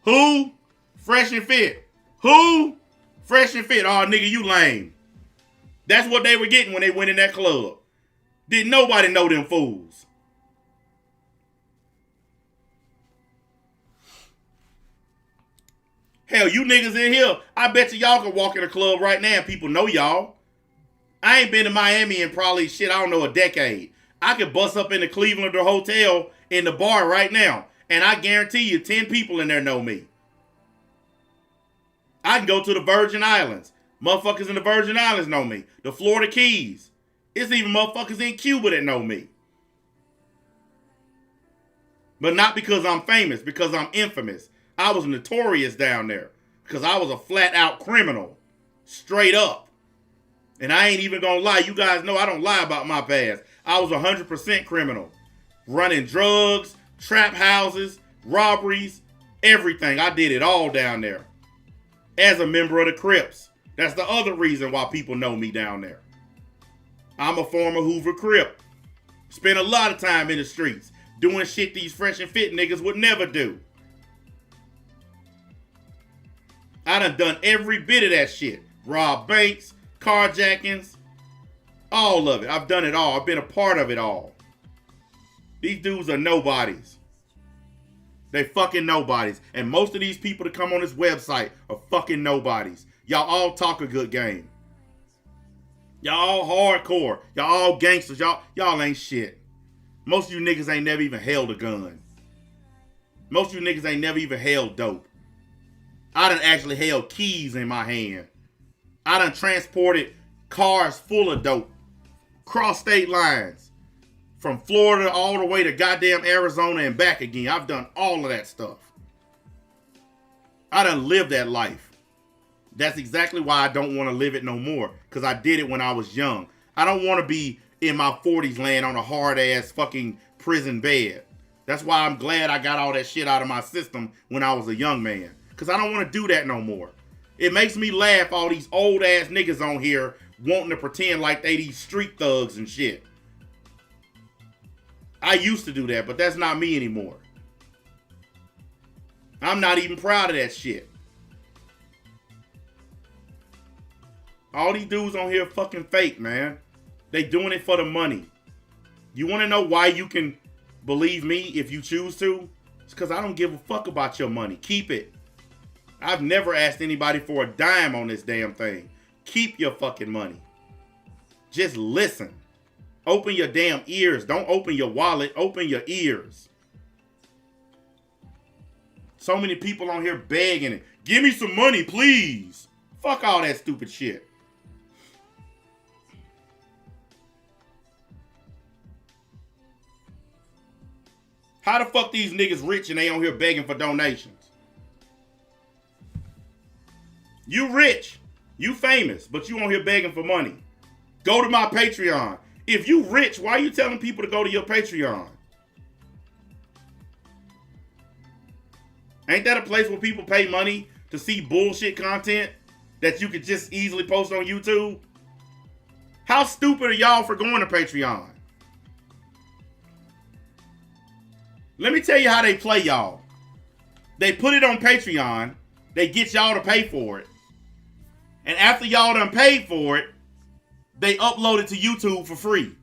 Who? Fresh and Fit. Who? Fresh and Fit. Oh, nigga, you lame. That's what they were getting when they went in that club. Didn't nobody know them fools. Hell, you niggas in here, I bet you y'all can walk in a club right now and people know y'all. I ain't been to Miami in probably, I don't know, a decade. I could bust up in the Cleveland or hotel in the bar right now, and I guarantee you 10 people in there know me. I can go to the Virgin Islands. Motherfuckers in the Virgin Islands know me. The Florida Keys. It's even motherfuckers in Cuba that know me. But not because I'm famous, because I'm infamous. I was notorious down there because I was a flat out criminal. Straight up. And I ain't even gonna lie. You guys know I don't lie about my past. I was 100% criminal. Running drugs, trap houses, robberies, everything. I did it all down there. As a member of the Crips. That's the other reason why people know me down there. I'm a former Hoover Crip. Spent a lot of time in the streets doing shit these fresh and fit niggas would never do. I done every bit of that shit. Robbed banks, carjackings, all of it. I've done it all. I've been a part of it all. These dudes are nobodies. They fucking nobodies. And most of these people that come on this website are fucking nobodies. Y'all all talk a good game. Y'all all hardcore. Y'all all gangsters. Y'all ain't shit. Most of you niggas ain't never even held a gun. Most of you niggas ain't never even held dope. I done actually held keys in my hand. I done transported cars full of dope. Cross state lines. From Florida all the way to goddamn Arizona and back again. I've done all of that stuff. I done lived that life. That's exactly why I don't want to live it no more. Because I did it when I was young. I don't want to be in my 40s laying on a hard ass fucking prison bed. That's why I'm glad I got all that shit out of my system when I was a young man. Because I don't want to do that no more. It makes me laugh all these old ass niggas on here wanting to pretend like they these street thugs and shit. I used to do that, but that's not me anymore. I'm not even proud of that shit. All these dudes on here fucking fake, man. They doing it for the money. You want to know why you can believe me if you choose to? It's because I don't give a fuck about your money. Keep it. I've never asked anybody for a dime on this damn thing. Keep your fucking money. Just listen. Open your damn ears. Don't open your wallet. Open your ears. So many people on here begging it. Give me some money, please. Fuck all that stupid shit. How the fuck these niggas rich and they on here begging for donations? You rich. You famous. But you on here begging for money. Go to my Patreon. If you rich, why are you telling people to go to your Patreon? Ain't that a place where people pay money to see bullshit content that you could just easily post on YouTube? How stupid are y'all for going to Patreon? Let me tell you how they play y'all. They put it on Patreon. They get y'all to pay for it. And after y'all done paid for it, they upload it to YouTube for free.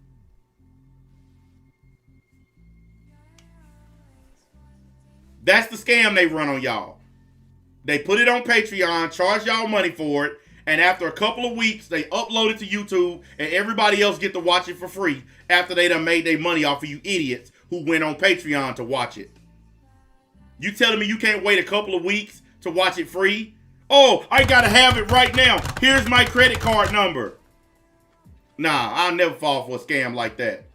That's the scam they run on y'all. They put it on Patreon, charge y'all money for it, and after a couple of weeks, they upload it to YouTube, and everybody else get to watch it for free after they done made their money off of you idiots who went on Patreon to watch it. You telling me you can't wait a couple of weeks to watch it free? Oh, I gotta have it right now. Here's my credit card number. Nah, I'll never fall for a scam like that.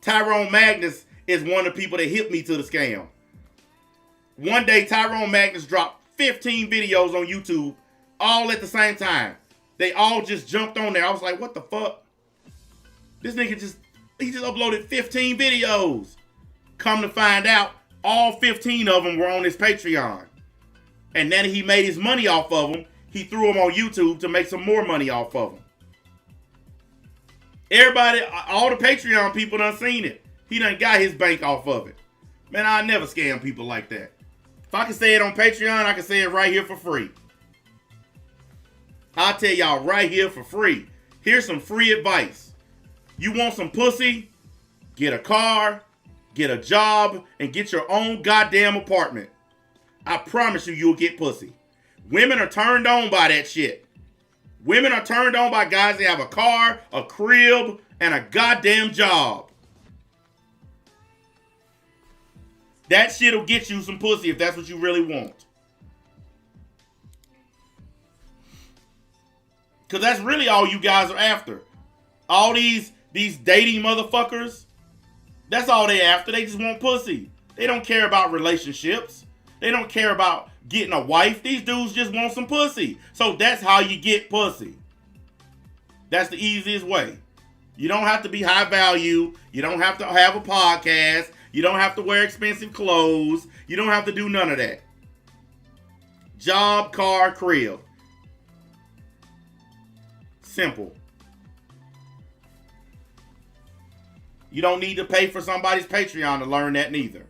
Tyrone Magnus is one of the people that hit me to the scam. One day, Tyrone Magnus dropped 15 videos on YouTube all at the same time. They all just jumped on there. I was like, what the fuck? This nigga he just uploaded 15 videos. Come to find out, all 15 of them were on his Patreon. And then he made his money off of them. He threw them on YouTube to make some more money off of them. Everybody, all the Patreon people done seen it. He done got his bank off of it. Man, I never scam people like that. If I can say it on Patreon, I can say it right here for free. I'll tell y'all right here for free. Here's some free advice. You want some pussy? Get a car, get a job, and get your own goddamn apartment. I promise you'll get pussy. Women are turned on by that shit. Women are turned on by guys that have a car, a crib, and a goddamn job. That shit'll get you some pussy if that's what you really want. Because that's really all you guys are after. All these dating motherfuckers, that's all they after. They just want pussy. They don't care about relationships. They don't care about getting a wife. These dudes just want some pussy. So that's how you get pussy. That's the easiest way. You don't have to be high value. You don't have to have a podcast. You don't have to wear expensive clothes. You don't have to do none of that. Job, car, crib. Simple. You don't need to pay for somebody's Patreon to learn that neither.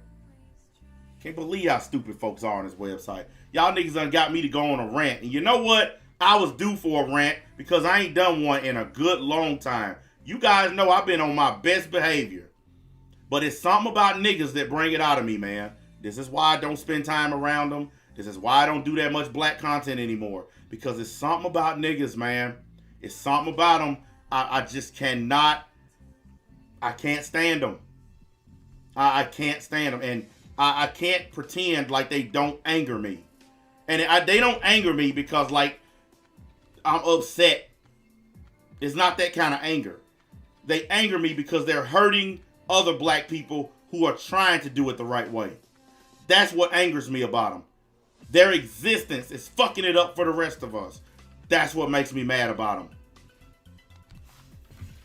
Can't believe how stupid folks are on this website. Y'all niggas done got me to go on a rant. And you know what? I was due for a rant because I ain't done one in a good long time. You guys know I've been on my best behavior. But it's something about niggas that bring it out of me, man. This is why I don't spend time around them. This is why I don't do that much black content anymore. Because it's something about niggas, man. It's something about them. I just cannot. I can't stand them. I can't stand them. And I can't pretend like they don't anger me. And they don't anger me because, like, I'm upset. It's not that kind of anger. They anger me because they're hurting other black people who are trying to do it the right way. That's what angers me about them. Their existence is fucking it up for the rest of us. That's what makes me mad about them.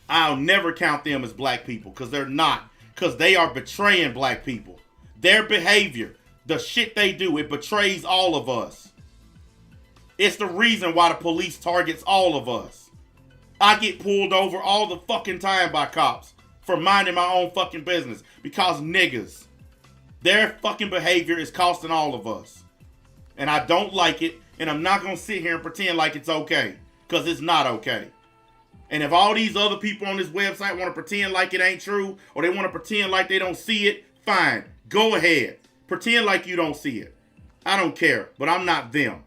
I'll never count them as black people because they're not. Because they are betraying black people. Their behavior, the shit they do, it betrays all of us. It's the reason why the police targets all of us. I get pulled over all the fucking time by cops for minding my own fucking business because niggas. Their fucking behavior is costing all of us. And I don't like it, and I'm not going to sit here and pretend like it's okay because it's not okay. And if all these other people on this website want to pretend like it ain't true or they want to pretend like they don't see it, fine. Go ahead. Pretend like you don't see it. I don't care, but I'm not them.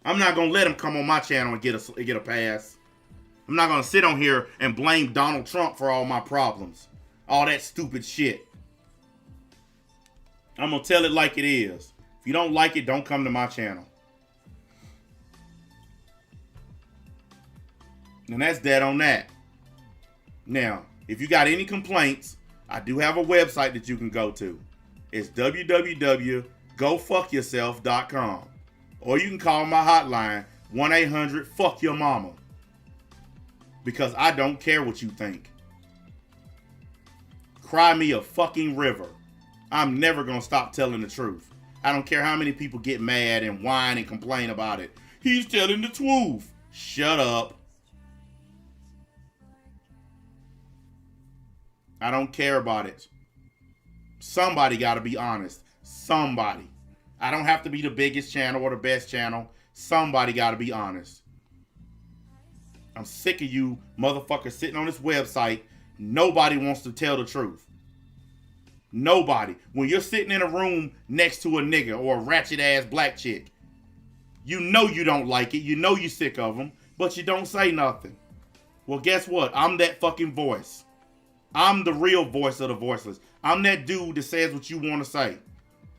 I'm not going to let them come on my channel and get a pass. I'm not going to sit on here and blame Donald Trump for all my problems. All that stupid shit. I'm going to tell it like it is. If you don't like it, don't come to my channel. And that's that on that. Now, if you got any complaints, I do have a website that you can go to. It's www.gofuckyourself.com. Or you can call my hotline, 1-800-FUCK-YOUR-MAMA. Because I don't care what you think. Cry me a fucking river. I'm never going to stop telling the truth. I don't care how many people get mad and whine and complain about it. He's telling the truth. Shut up. I don't care about it. Somebody got to be honest. Somebody. I don't have to be the biggest channel or the best channel. Somebody got to be honest. I'm sick of you motherfuckers sitting on this website. Nobody wants to tell the truth. Nobody. When you're sitting in a room next to a nigga or a ratchet ass black chick, you know you don't like it. You know you're sick of them, but you don't say nothing. Well, guess what? I'm that fucking voice. I'm the real voice of the voiceless. I'm that dude that says what you want to say.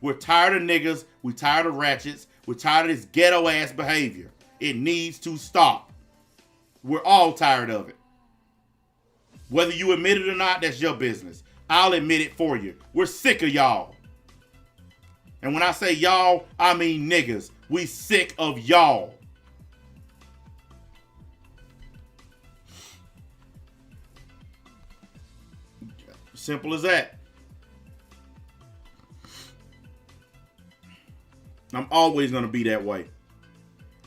We're tired of niggas. We're tired of ratchets. We're tired of this ghetto ass behavior. It needs to stop. We're all tired of it. Whether you admit it or not, that's your business. I'll admit it for you. We're sick of y'all. And when I say y'all, I mean niggas. We sick of y'all. Simple as that. I'm always going to be that way.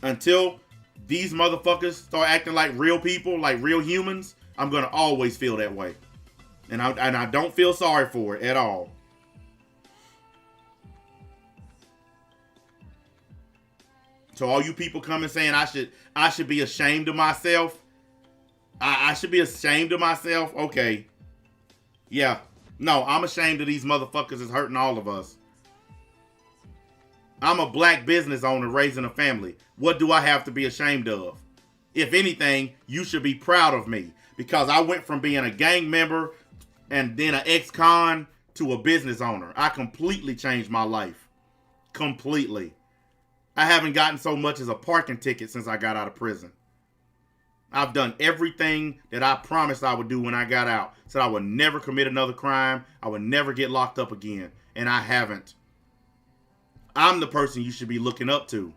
Until these motherfuckers start acting like real people, like real humans, I'm going to always feel that way. And I don't feel sorry for it at all. So all you people coming saying I should be ashamed of myself. I should be ashamed of myself. Okay. Yeah. No, I'm ashamed of these motherfuckers is hurting all of us. I'm a black business owner raising a family. What do I have to be ashamed of? If anything, you should be proud of me. Because I went from being a gang member and then an ex-con to a business owner. I completely changed my life. Completely. I haven't gotten so much as a parking ticket since I got out of prison. I've done everything that I promised I would do when I got out. Said I would never commit another crime. I would never get locked up again. and I haven't. I'm the person you should be looking up to,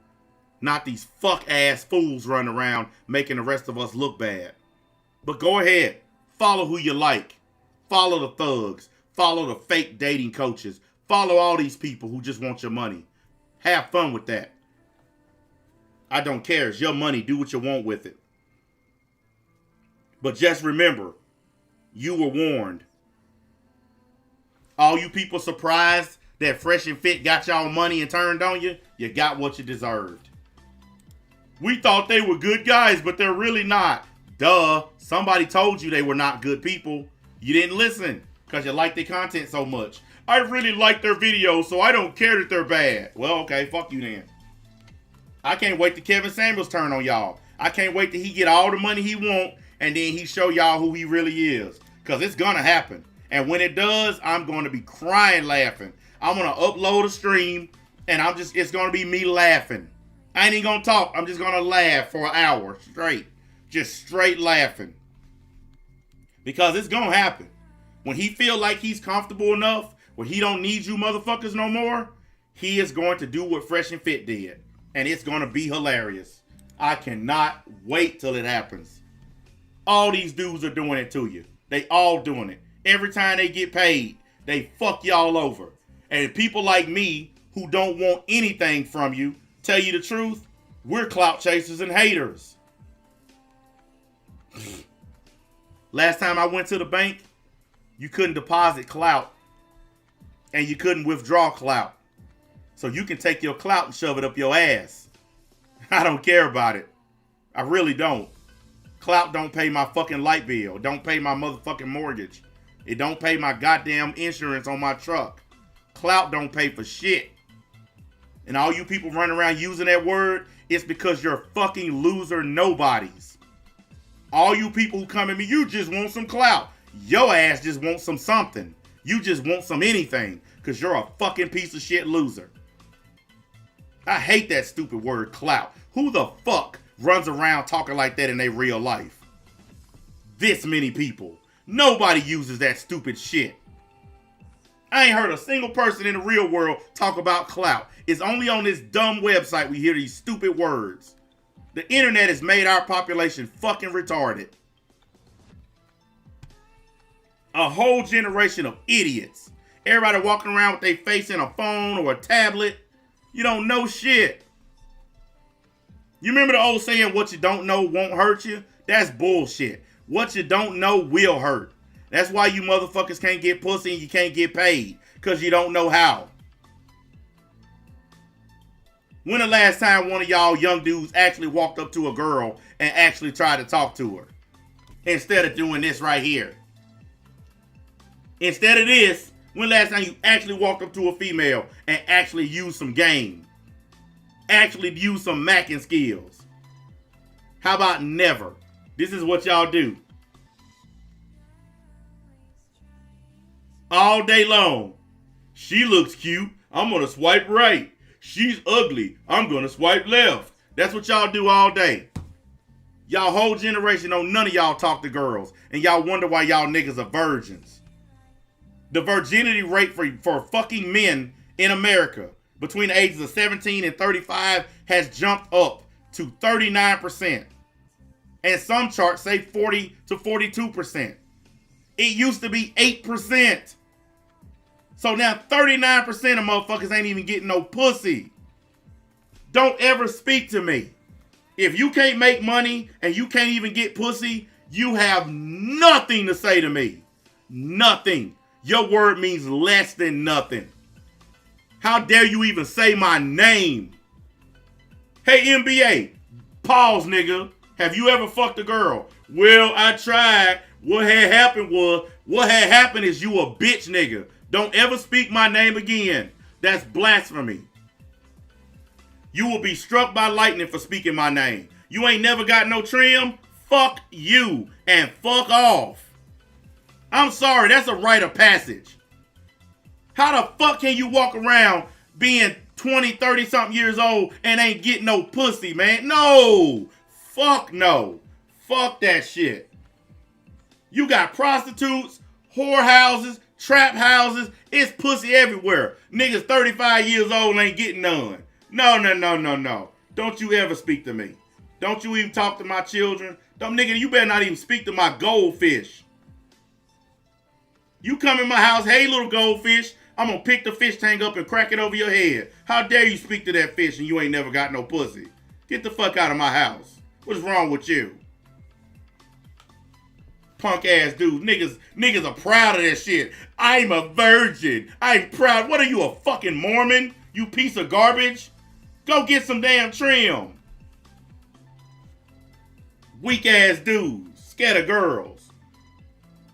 not these fuck-ass fools running around making the rest of us look bad. But go ahead, follow who you like. Follow the thugs. Follow the fake dating coaches. Follow all these people who just want your money. Have fun with that. I don't care. It's your money. Do what you want with it. But just remember, you were warned. All you people surprised that Fresh and Fit got y'all money and turned on you, you got what you deserved. We thought they were good guys, but they're really not. Duh. Somebody told you they were not good people. You didn't listen because you like their content so much. I really like their videos, so I don't care that they're bad. Well, okay, fuck you then. I can't wait till Kevin Samuels turn on y'all. I can't wait till he get all the money he want and then he show y'all who he really is. Because it's going to happen. And when it does, I'm going to be crying laughing. I'm going to upload a stream and it's going to be me laughing. I ain't even going to talk. I'm just going to laugh for an hour straight. Just straight laughing. Because it's going to happen. When he feel like he's comfortable enough, where he don't need you motherfuckers no more, he is going to do what Fresh and Fit did. And it's going to be hilarious. I cannot wait till it happens. All these dudes are doing it to you. They all doing it. Every time they get paid, they fuck y'all over. And people like me, who don't want anything from you, tell you the truth, we're clout chasers and haters. Last time I went to the bank, you couldn't deposit clout. And you couldn't withdraw clout. So you can take your clout and shove it up your ass. I don't care about it. I really don't. Clout don't pay my fucking light bill. Don't pay my motherfucking mortgage. It don't pay my goddamn insurance on my truck. Clout don't pay for shit. And all you people running around using that word, it's because you're fucking loser nobodies. All you people who come at me, you just want some clout. Your ass just wants some something. You just want some anything because you're a fucking piece of shit loser. I hate that stupid word clout. Who the fuck runs around talking like that in their real life? This many people. Nobody uses that stupid shit. I ain't heard a single person in the real world talk about clout. It's only on this dumb website we hear these stupid words. The internet has made our population fucking retarded. A whole generation of idiots. Everybody walking around with their face in a phone or a tablet. You don't know shit. You remember the old saying, what you don't know won't hurt you? That's bullshit. What you don't know will hurt. That's why you motherfuckers can't get pussy and you can't get paid. Because you don't know how. When the last time one of y'all young dudes actually walked up to a girl and actually tried to talk to her? Instead of doing this right here. Instead of this, when last time you actually walked up to a female and actually used some game? Actually used some macking skills? How about never? This is what y'all do. All day long. She looks cute. I'm going to swipe right. She's ugly. I'm going to swipe left. That's what y'all do all day. Y'all whole generation don't none of y'all talk to girls. And y'all wonder why y'all niggas are virgins. The virginity rate for fucking men in America between the ages of 17 and 35 has jumped up to 39%. And some charts say 40 to 42%. It used to be 8%. So now 39% of motherfuckers ain't even getting no pussy. Don't ever speak to me. If you can't make money and you can't even get pussy, you have nothing to say to me. Nothing. Your word means less than nothing. How dare you even say my name? Hey, NBA. Pause, nigga. Have you ever fucked a girl? Well, I tried. What had happened is you a bitch nigga. Don't ever speak my name again. That's blasphemy. You will be struck by lightning for speaking my name. You ain't never got no trim? Fuck you and fuck off. I'm sorry, that's a rite of passage. How the fuck can you walk around being 20, 30 something years old and ain't getting no pussy, man? No. Fuck no. Fuck that shit. You got prostitutes, whorehouses, Trap houses, it's pussy everywhere. Niggas 35 years old ain't getting none. No. Don't you ever speak to me. Don't you even talk to my children. Dumb nigga, you better not even speak to my goldfish. You come in my house, hey little goldfish, I'm gonna pick the fish tank up and crack it over your head. How dare you speak to that fish and you ain't never got no pussy? Get the fuck out of my house. What's wrong with you? Punk ass dude. Niggas are proud of that shit. I'm a virgin. I'm proud. What are you, a fucking Mormon? You piece of garbage? Go get some damn trim. Weak ass dudes. Scared of girls.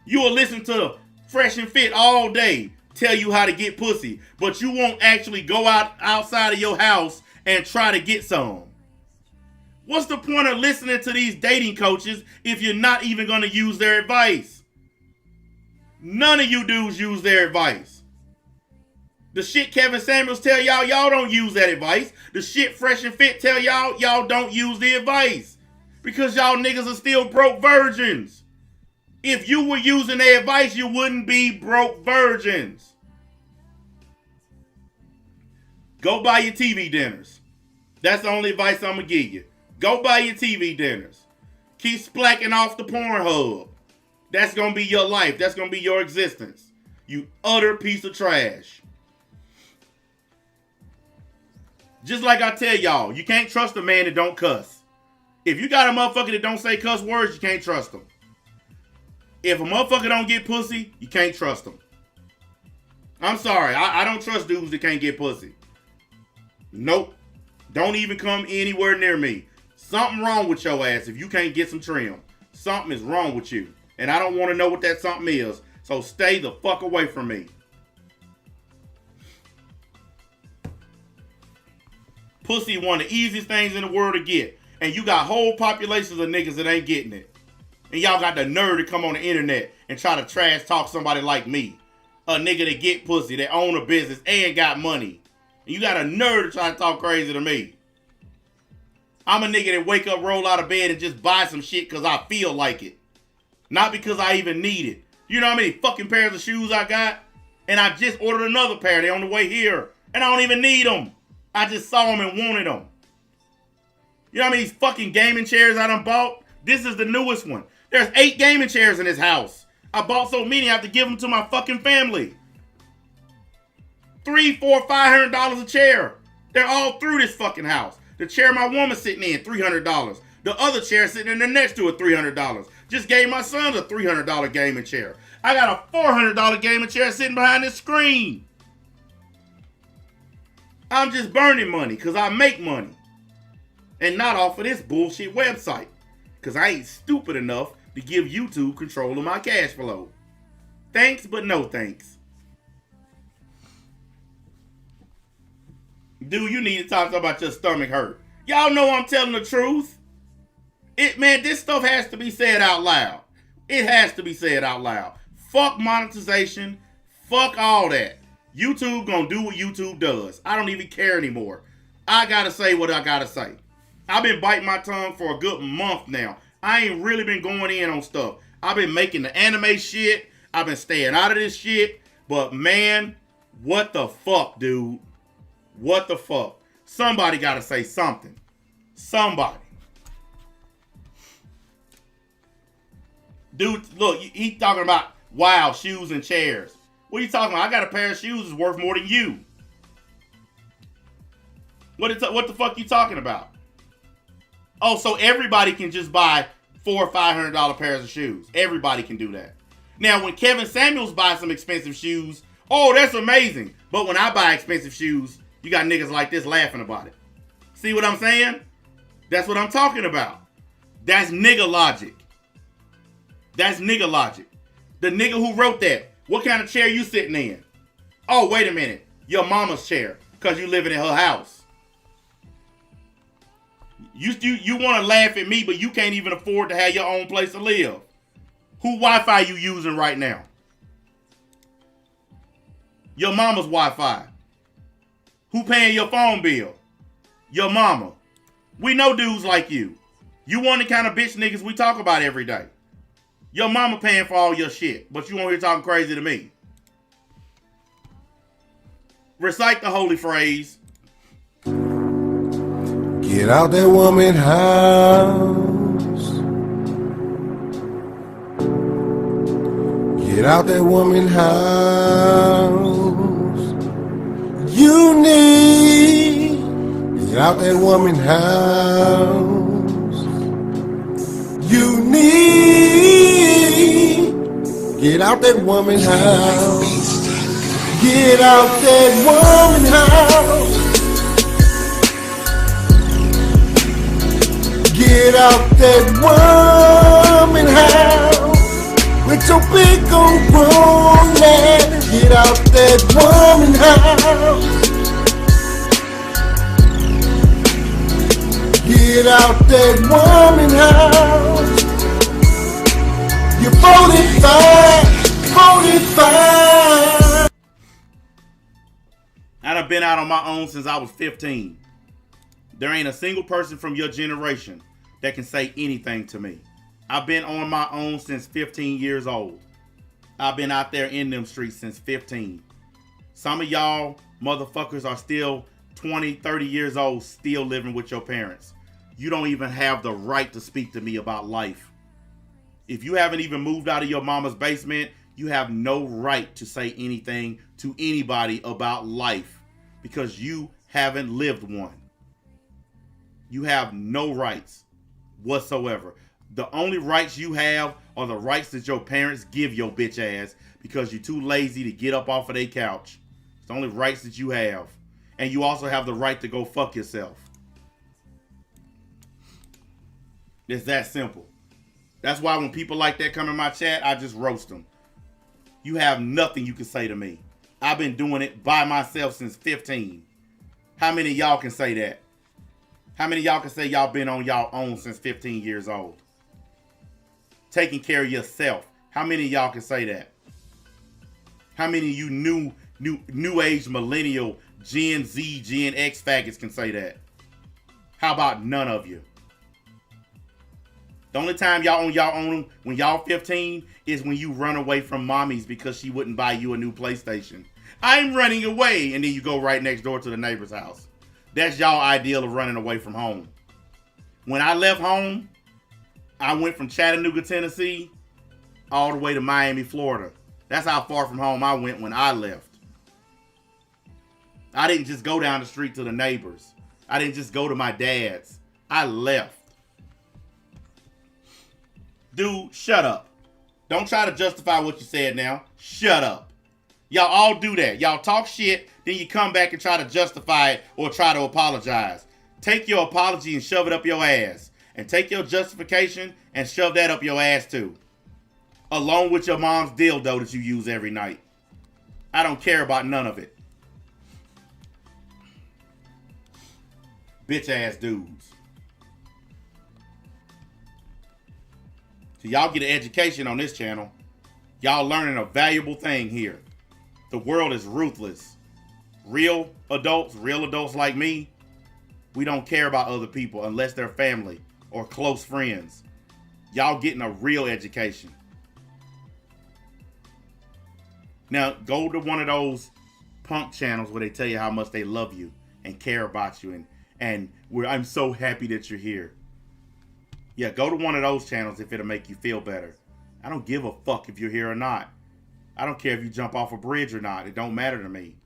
You will listen to Fresh and Fit all day tell you how to get pussy, but you won't actually go outside of your house and try to get some. What's the point of listening to these dating coaches if you're not even going to use their advice? None of you dudes use their advice. The shit Kevin Samuels tell y'all don't use that advice. The shit Fresh and Fit tell y'all don't use the advice. Because y'all niggas are still broke virgins. If you were using their advice, you wouldn't be broke virgins. Go buy your TV dinners. That's the only advice I'm going to give you. Go buy your TV dinners. Keep splacking off the Pornhub. That's going to be your life. That's going to be your existence. You utter piece of trash. Just like I tell y'all, you can't trust a man that don't cuss. If you got a motherfucker that don't say cuss words, you can't trust him. If a motherfucker don't get pussy, you can't trust him. I'm sorry. I don't trust dudes that can't get pussy. Nope. Don't even come anywhere near me. Something wrong with your ass if you can't get some trim. Something is wrong with you. And I don't want to know what that something is. So stay the fuck away from me. Pussy one of the easiest things in the world to get. And you got whole populations of niggas that ain't getting it. And y'all got the nerve to come on the internet and try to trash talk somebody like me. A nigga that get pussy, that own a business and got money. And you got a nerve to try to talk crazy to me. I'm a nigga that wake up, roll out of bed, and just buy some shit because I feel like it. Not because I even need it. You know how many fucking pairs of shoes I got? And I just ordered another pair. They're on the way here. And I don't even need them. I just saw them and wanted them. You know how many fucking gaming chairs I done bought? This is the newest one. There's 8 gaming chairs in this house. I bought so many I have to give them to my fucking family. $300, $400, $500 a chair. They're all through this fucking house. The chair my woman's sitting in, $300. The other chair sitting in there next to it, $300. Just gave my son a $300 gaming chair. I got a $400 gaming chair sitting behind this screen. I'm just burning money because I make money. And not off of this bullshit website. Because I ain't stupid enough to give YouTube control of my cash flow. Thanks, but no thanks. Dude, you need to talk about your stomach hurt. Y'all know I'm telling the truth. Man, this stuff has to be said out loud. It has to be said out loud. Fuck monetization. Fuck all that. YouTube gonna do what YouTube does. I don't even care anymore. I gotta say what I gotta say. I've been biting my tongue for a good month now. I ain't really been going in on stuff. I've been making the anime shit. I've been staying out of this shit. But man, what the fuck, dude? What the fuck? Somebody gotta say something. Somebody. Dude, look, he talking about, wow, shoes and chairs. What are you talking about? I got a pair of shoes that's worth more than you. What the fuck you talking about? Oh, so everybody can just buy $400 or $500 pairs of shoes. Everybody can do that. Now, when Kevin Samuels buys some expensive shoes, oh, that's amazing. But when I buy expensive shoes, you got niggas like this laughing about it. See what I'm saying? That's what I'm talking about. That's nigga logic. That's nigga logic. The nigga who wrote that, what kind of chair you sitting in? Oh, wait a minute. Your mama's chair, because you living in her house. You want to laugh at me, but you can't even afford to have your own place to live. Who Wi-Fi you using right now? Your mama's Wi-Fi. Who paying your phone bill? Your mama. We know dudes like you. You one of the kind of bitch niggas we talk about every day. Your mama paying for all your shit, but you on here talking crazy to me. Recite the holy phrase. Get out that woman house. Get out that woman house. You need. Get out that woman house. You need. Get out that woman house. Get out that woman house. Get out that woman house with your big old grown man. Get out that woman house. Get out that woman house. You're 45. I done been out on my own since I was 15. There ain't a single person from your generation that can say anything to me. I've been on my own since 15 years old. I've been out there in them streets since 15. Some of y'all motherfuckers are still 20, 30 years old, still living with your parents. You don't even have the right to speak to me about life. If you haven't even moved out of your mama's basement, you have no right to say anything to anybody about life because you haven't lived one. You have no rights whatsoever. The only rights you have are the rights that your parents give your bitch ass because you're too lazy to get up off of their couch. It's the only rights that you have. And you also have the right to go fuck yourself. It's that simple. That's why when people like that come in my chat, I just roast them. You have nothing you can say to me. I've been doing it by myself since 15. How many of y'all can say that? How many of y'all can say y'all been on y'all own since 15 years old? Taking care of yourself. How many of y'all can say that? How many of you new age millennial Gen Z, Gen X faggots can say that? How about none of you? The only time y'all on y'all own when y'all 15 is when you run away from mommy's because she wouldn't buy you a new PlayStation. I'm running away, and then you go right next door to the neighbor's house. That's y'all ideal of running away from home. When I left home, I went from Chattanooga, Tennessee, all the way to Miami, Florida. That's how far from home I went when I left. I didn't just go down the street to the neighbors. I didn't just go to my dad's. I left. Dude, shut up. Don't try to justify what you said now. Shut up. Y'all all do that. Y'all talk shit, then you come back and try to justify it or try to apologize. Take your apology and shove it up your ass. And take your justification and shove that up your ass too. Along with your mom's dildo that you use every night. I don't care about none of it. Bitch ass dudes. So y'all get an education on this channel. Y'all learning a valuable thing here. The world is ruthless. Real adults like me, we don't care about other people unless they're family or close friends. Y'all getting a real education. Now, go to one of those punk channels where they tell you how much they love you and care about you and where I'm so happy that you're here. Yeah, go to one of those channels if it'll make you feel better. I don't give a fuck if you're here or not. I don't care if you jump off a bridge or not. It don't matter to me.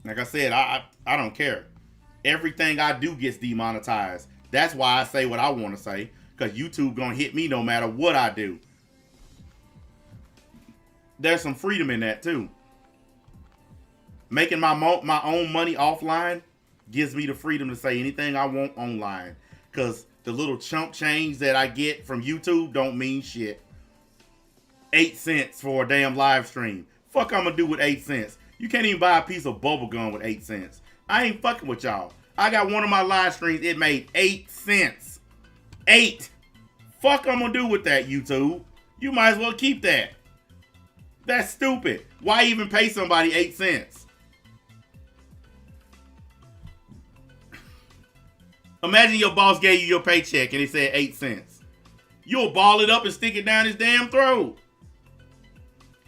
Like I said, I don't care. Everything I do gets demonetized. That's why I say what I want to say. Because YouTube gonna hit me no matter what I do. There's some freedom in that too. Making my own money offline gives me the freedom to say anything I want online. Because the little chump change that I get from YouTube don't mean shit. 8 cents for a damn live stream. Fuck I'm gonna do with 8 cents. You can't even buy a piece of bubble gum with 8 cents. I ain't fucking with y'all. I got one of my live streams, it made 8 cents. 8. Fuck I'm gonna do with that, YouTube? You might as well keep that. That's stupid. Why even pay somebody 8 cents? Imagine your boss gave you your paycheck and it said 8 cents. You'll ball it up and stick it down his damn throat.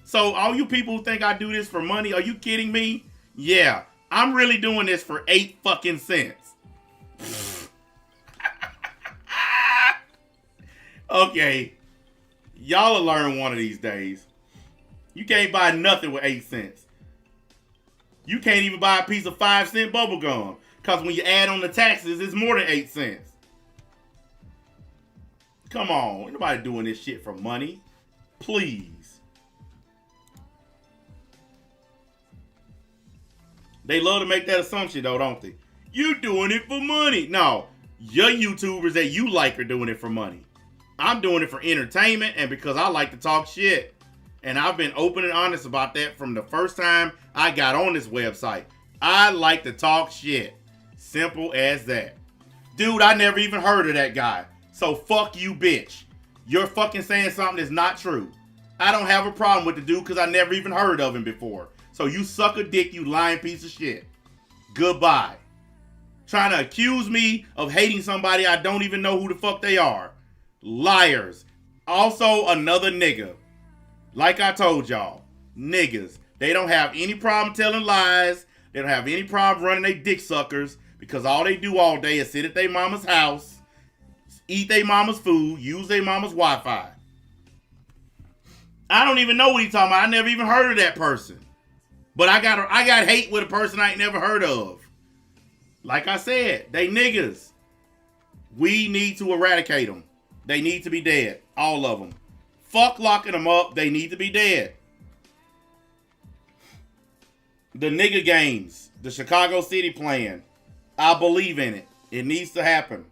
So all you people who think I do this for money, are you kidding me? Yeah, I'm really doing this for 8 fucking cents. Okay, y'all will learn one of these days. You can't buy nothing with 8 cents. You can't even buy a piece of 5-cent bubble gum. Because when you add on the taxes, it's more than 8 cents. Come on, ain't nobody doing this shit for money. Please. They love to make that assumption though, don't they? You doing it for money. No, your YouTubers that you like are doing it for money. I'm doing it for entertainment and because I like to talk shit. And I've been open and honest about that from the first time I got on this website. I like to talk shit. Simple as that. Dude, I never even heard of that guy. So fuck you, bitch. You're fucking saying something that's not true. I don't have a problem with the dude because I never even heard of him before. So you suck a dick, you lying piece of shit. Goodbye. Trying to accuse me of hating somebody I don't even know who the fuck they are. Liars. Also another nigga. Like I told y'all, niggas, they don't have any problem telling lies. They don't have any problem running they dick suckers because all they do all day is sit at their mama's house, eat their mama's food, use their mama's Wi-Fi. I don't even know what he's talking about. I never even heard of that person. But I got hate with a person I ain't never heard of. Like I said, they niggas. We need to eradicate them. They need to be dead. All of them. Fuck locking them up. They need to be dead. The nigga games. The Chicago City plan. I believe in it. It needs to happen.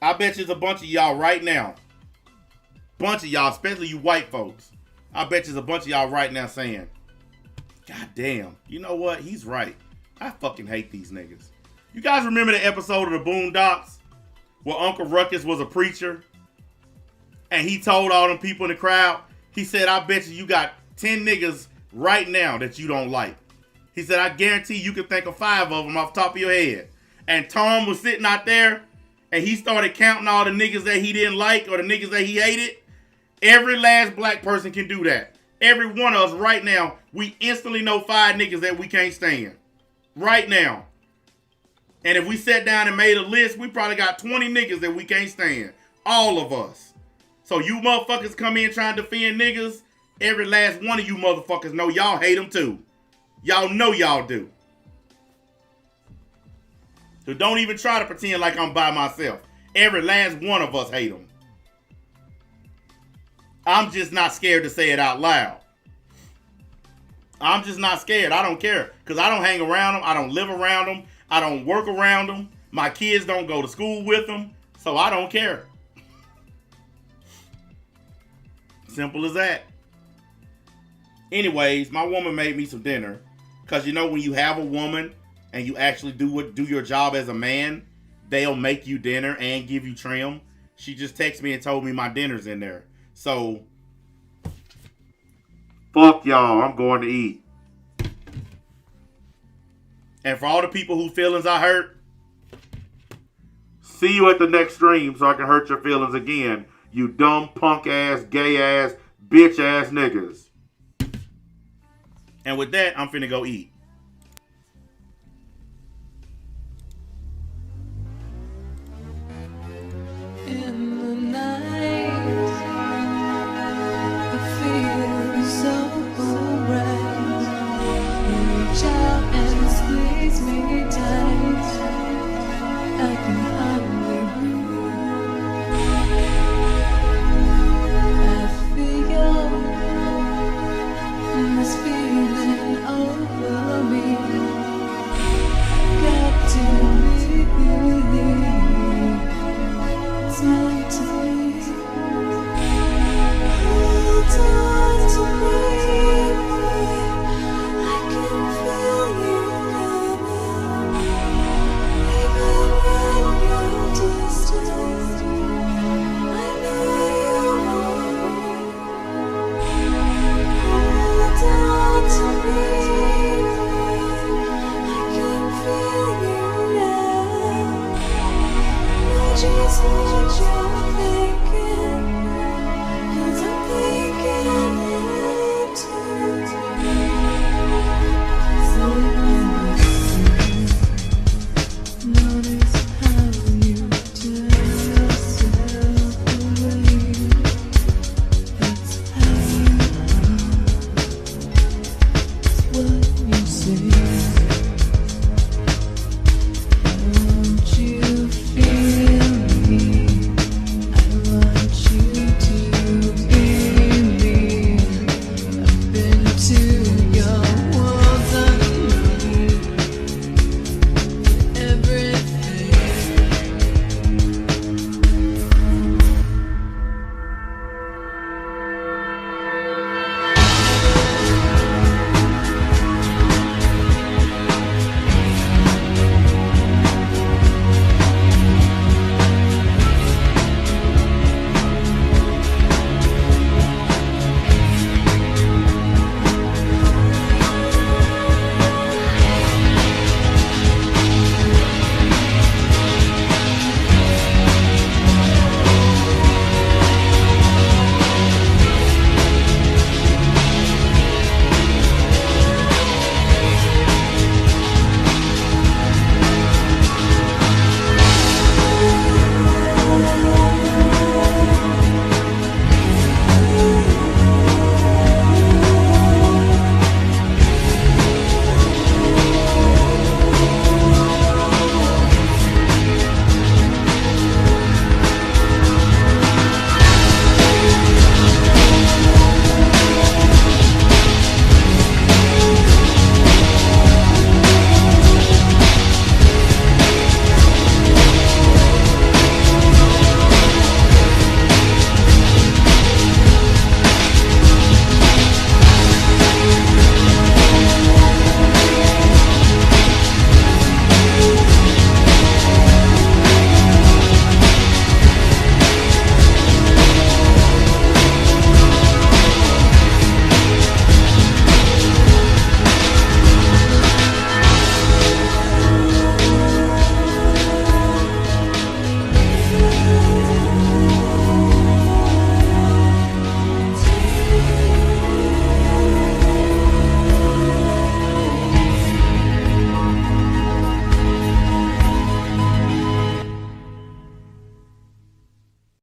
I bet there's a bunch of y'all right now. Bunch of y'all, especially you white folks. I bet there's a bunch of y'all right now saying, God damn, you know what? He's right. I fucking hate these niggas. You guys remember the episode of the Boondocks where Uncle Ruckus was a preacher and he told all them people in the crowd, he said, I bet you got 10 niggas right now that you don't like. He said, I guarantee you can think of 5 of them off the top of your head. And Tom was sitting out there and he started counting all the niggas that he didn't like or the niggas that he hated. Every last black person can do that. Every one of us right now, we instantly know 5 niggas that we can't stand. Right now. And if we sat down and made a list, we probably got 20 niggas that we can't stand. All of us. So you motherfuckers come in trying to defend niggas, every last one of you motherfuckers know y'all hate them too. Y'all know y'all do. So don't even try to pretend like I'm by myself. Every last one of us hate them. I'm just not scared to say it out loud. I'm just not scared. I don't care. Because I don't hang around them. I don't live around them. I don't work around them. My kids don't go to school with them. So I don't care. Simple as that. Anyways, my woman made me some dinner. Because you know when you have a woman and you actually do your job as a man, they'll make you dinner and give you trim. She just texted me and told me my dinner's in there. So, fuck y'all, I'm going to eat. And for all the people whose feelings I hurt, see you at the next stream so I can hurt your feelings again. You dumb, punk ass, gay ass, bitch ass niggas. And with that, I'm finna go eat. In the night, I feel so right. You reach out and squeeze me tight. I can hardly breathe. I feel this feeling over. just want you.